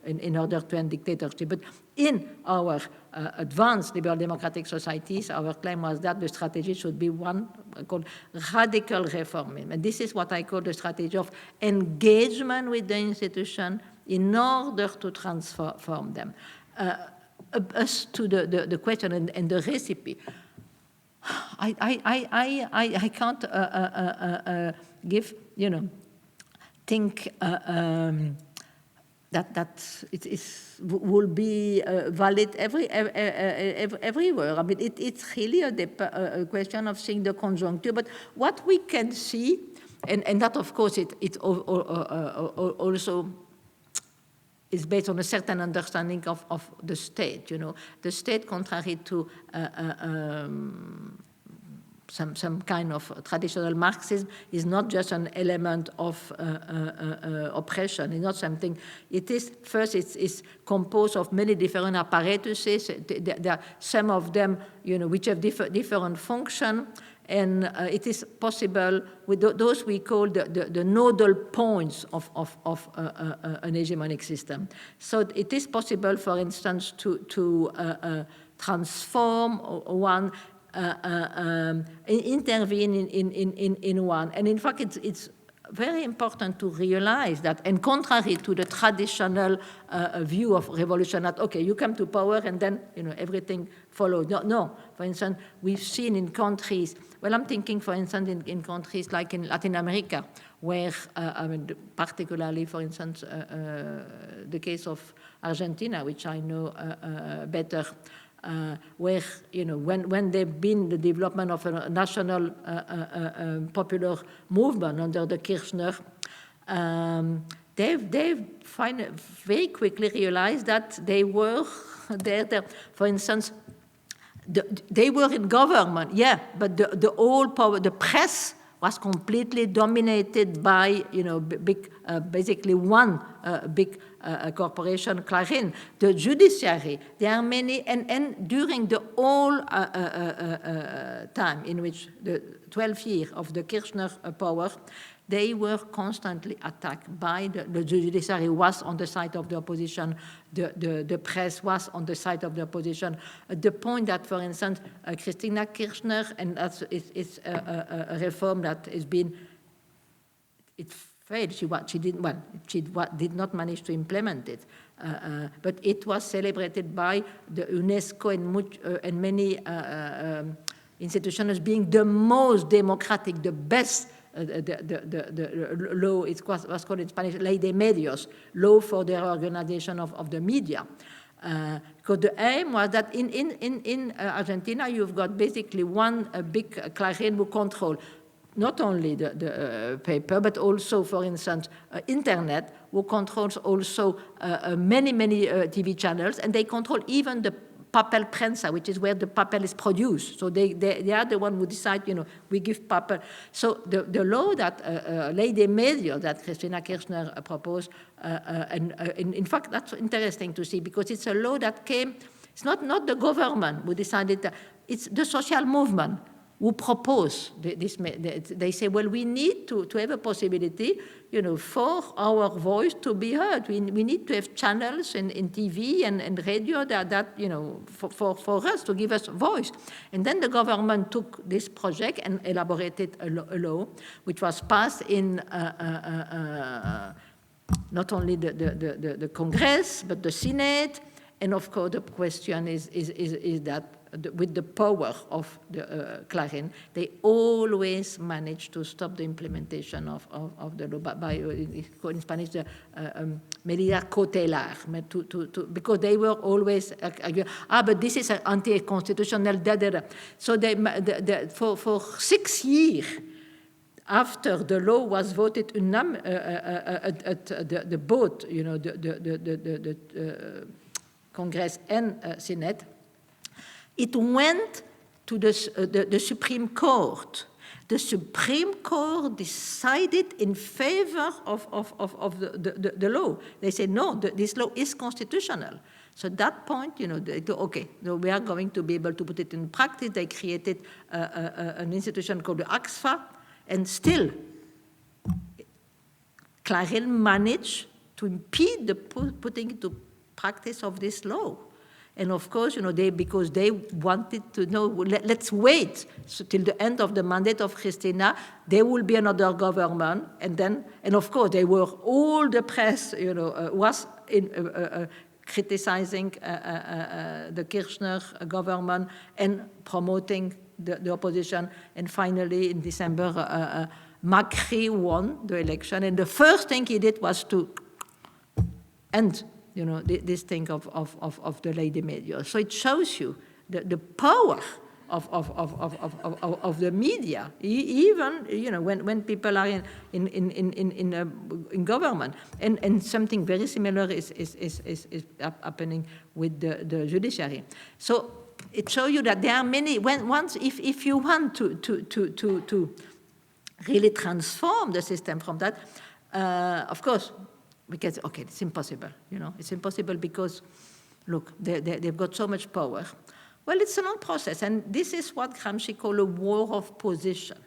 in order to end dictatorship. But in our advanced liberal democratic societies, our claim was that the strategy should be one called radical reformism. And this is what I call the strategy of engagement with the institution in order to transform them. As to the question and the recipe, I can't give, think that it will be valid everywhere. I mean, it's really a question of seeing the conjuncture. But what we can see, and that of course it also is based on a certain understanding of the state. The state, contrary to some kind of traditional Marxism, is not just an element of oppression. It's not something. It is first. It's composed of many different apparatuses. There are some of them, which have different function. And it is possible with those we call the nodal points of an hegemonic system. So it is possible, for instance, to transform one, intervene in one. And in fact, it's very important to realize that, and contrary to the traditional view of revolution, that, okay, you come to power and then, everything follows. No. For instance, we've seen in countries, well, I'm thinking, for instance, in countries like in Latin America, where, particularly, for instance, the case of Argentina, which I know better, where, when there've been the development of a national popular movement under the Kirchner, they've very quickly realized that they were there. For instance, they were in government, yeah, but the whole power, the press was completely dominated by, basically one big corporation, Clarín. The judiciary, there are many, and during the whole time in which the 12 years of the Kirchner power, they were constantly attacked by the judiciary was on the side of the opposition, the press was on the side of the opposition, at the point that, for instance, Christina Kirchner, and that's it's a reform that has been, it failed, she did not manage to implement it, but it was celebrated by the UNESCO and many institutions as being the most democratic, the best. The law, it was called in Spanish, ley de medios, law for the organization of the media. Because the aim was that in Argentina, you've got basically one big Clarín who control not only the paper, but also, for instance, internet, who controls also many TV channels, and they control even the papel prensa, which is where the papel is produced. So they are the one who decide, we give papel. So the law that ley de medio that Christina Kirchner proposed, and in fact, that's interesting to see, because it's a law that came, it's not the government who decided that, it's the social movement who propose this. They say, well, we need to have a possibility, for our voice to be heard. We need to have channels in TV and radio that for us, to give us voice. And then the government took this project and elaborated a law, which was passed in not only the Congress, but the Senate. And of course, the question is that with the power of the Clarín, they always manage to stop the implementation of the law by in Spanish, the medida cautelar, because they were always but this is anti-constitutional. So for 6 years after the law was voted at the both, the Congress and Senate, it went to the Supreme Court. The Supreme Court decided in favor of the law. They said, no, this law is constitutional. So at that point, they go, okay, so we are going to be able to put it in practice. They created an institution called the AXFA, and still, Clarín managed to impede the putting into practice of this law. And of course, because they wanted to know, let's wait till the end of the mandate of Christina, there will be another government, and of course, they were, all the press, was criticizing the Kirchner government and promoting the opposition. And finally, in December, Macri won the election, and the first thing he did was to end this thing of the ley de medio. So it shows you the power of the media, even when people are in government, and something very similar is happening with the judiciary. So it shows you that there are many. If you want to really transform the system from that, of course. Because, okay, it's impossible, It's impossible because, look, they've got so much power. Well, it's a long process, and this is what Gramsci called a war of position.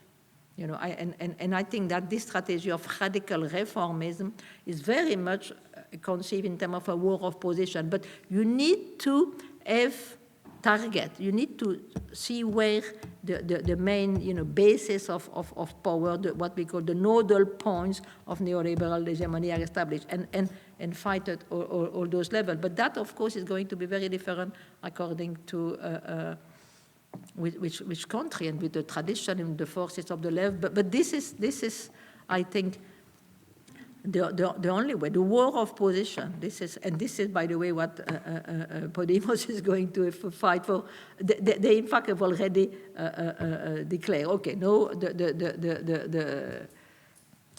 And I think that this strategy of radical reformism is very much conceived in terms of a war of position. But you need to have target. You need to see where the main basis of power, what we call the nodal points of neoliberal hegemony are established, and fight at all those levels. But that, of course, is going to be very different according to which country and with the tradition and the forces of the left. But this is, I think, the only way, the war of position. This is, by the way, what Podemos is going to fight for. They in fact have already declared, okay, no,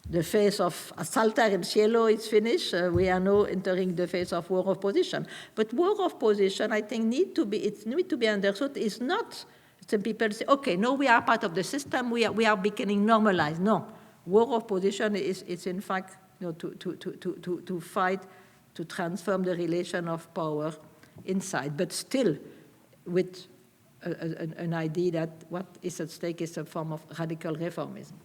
the phase of Saltar el Cielo is finished. We are now entering the phase of war of position. But war of position, I think, need to be understood. Is not some people say, okay, no, we are part of the system. We are becoming normalized. No, war of position is in fact, to fight, to transform the relation of power inside, but still with an idea that what is at stake is a form of radical reformism.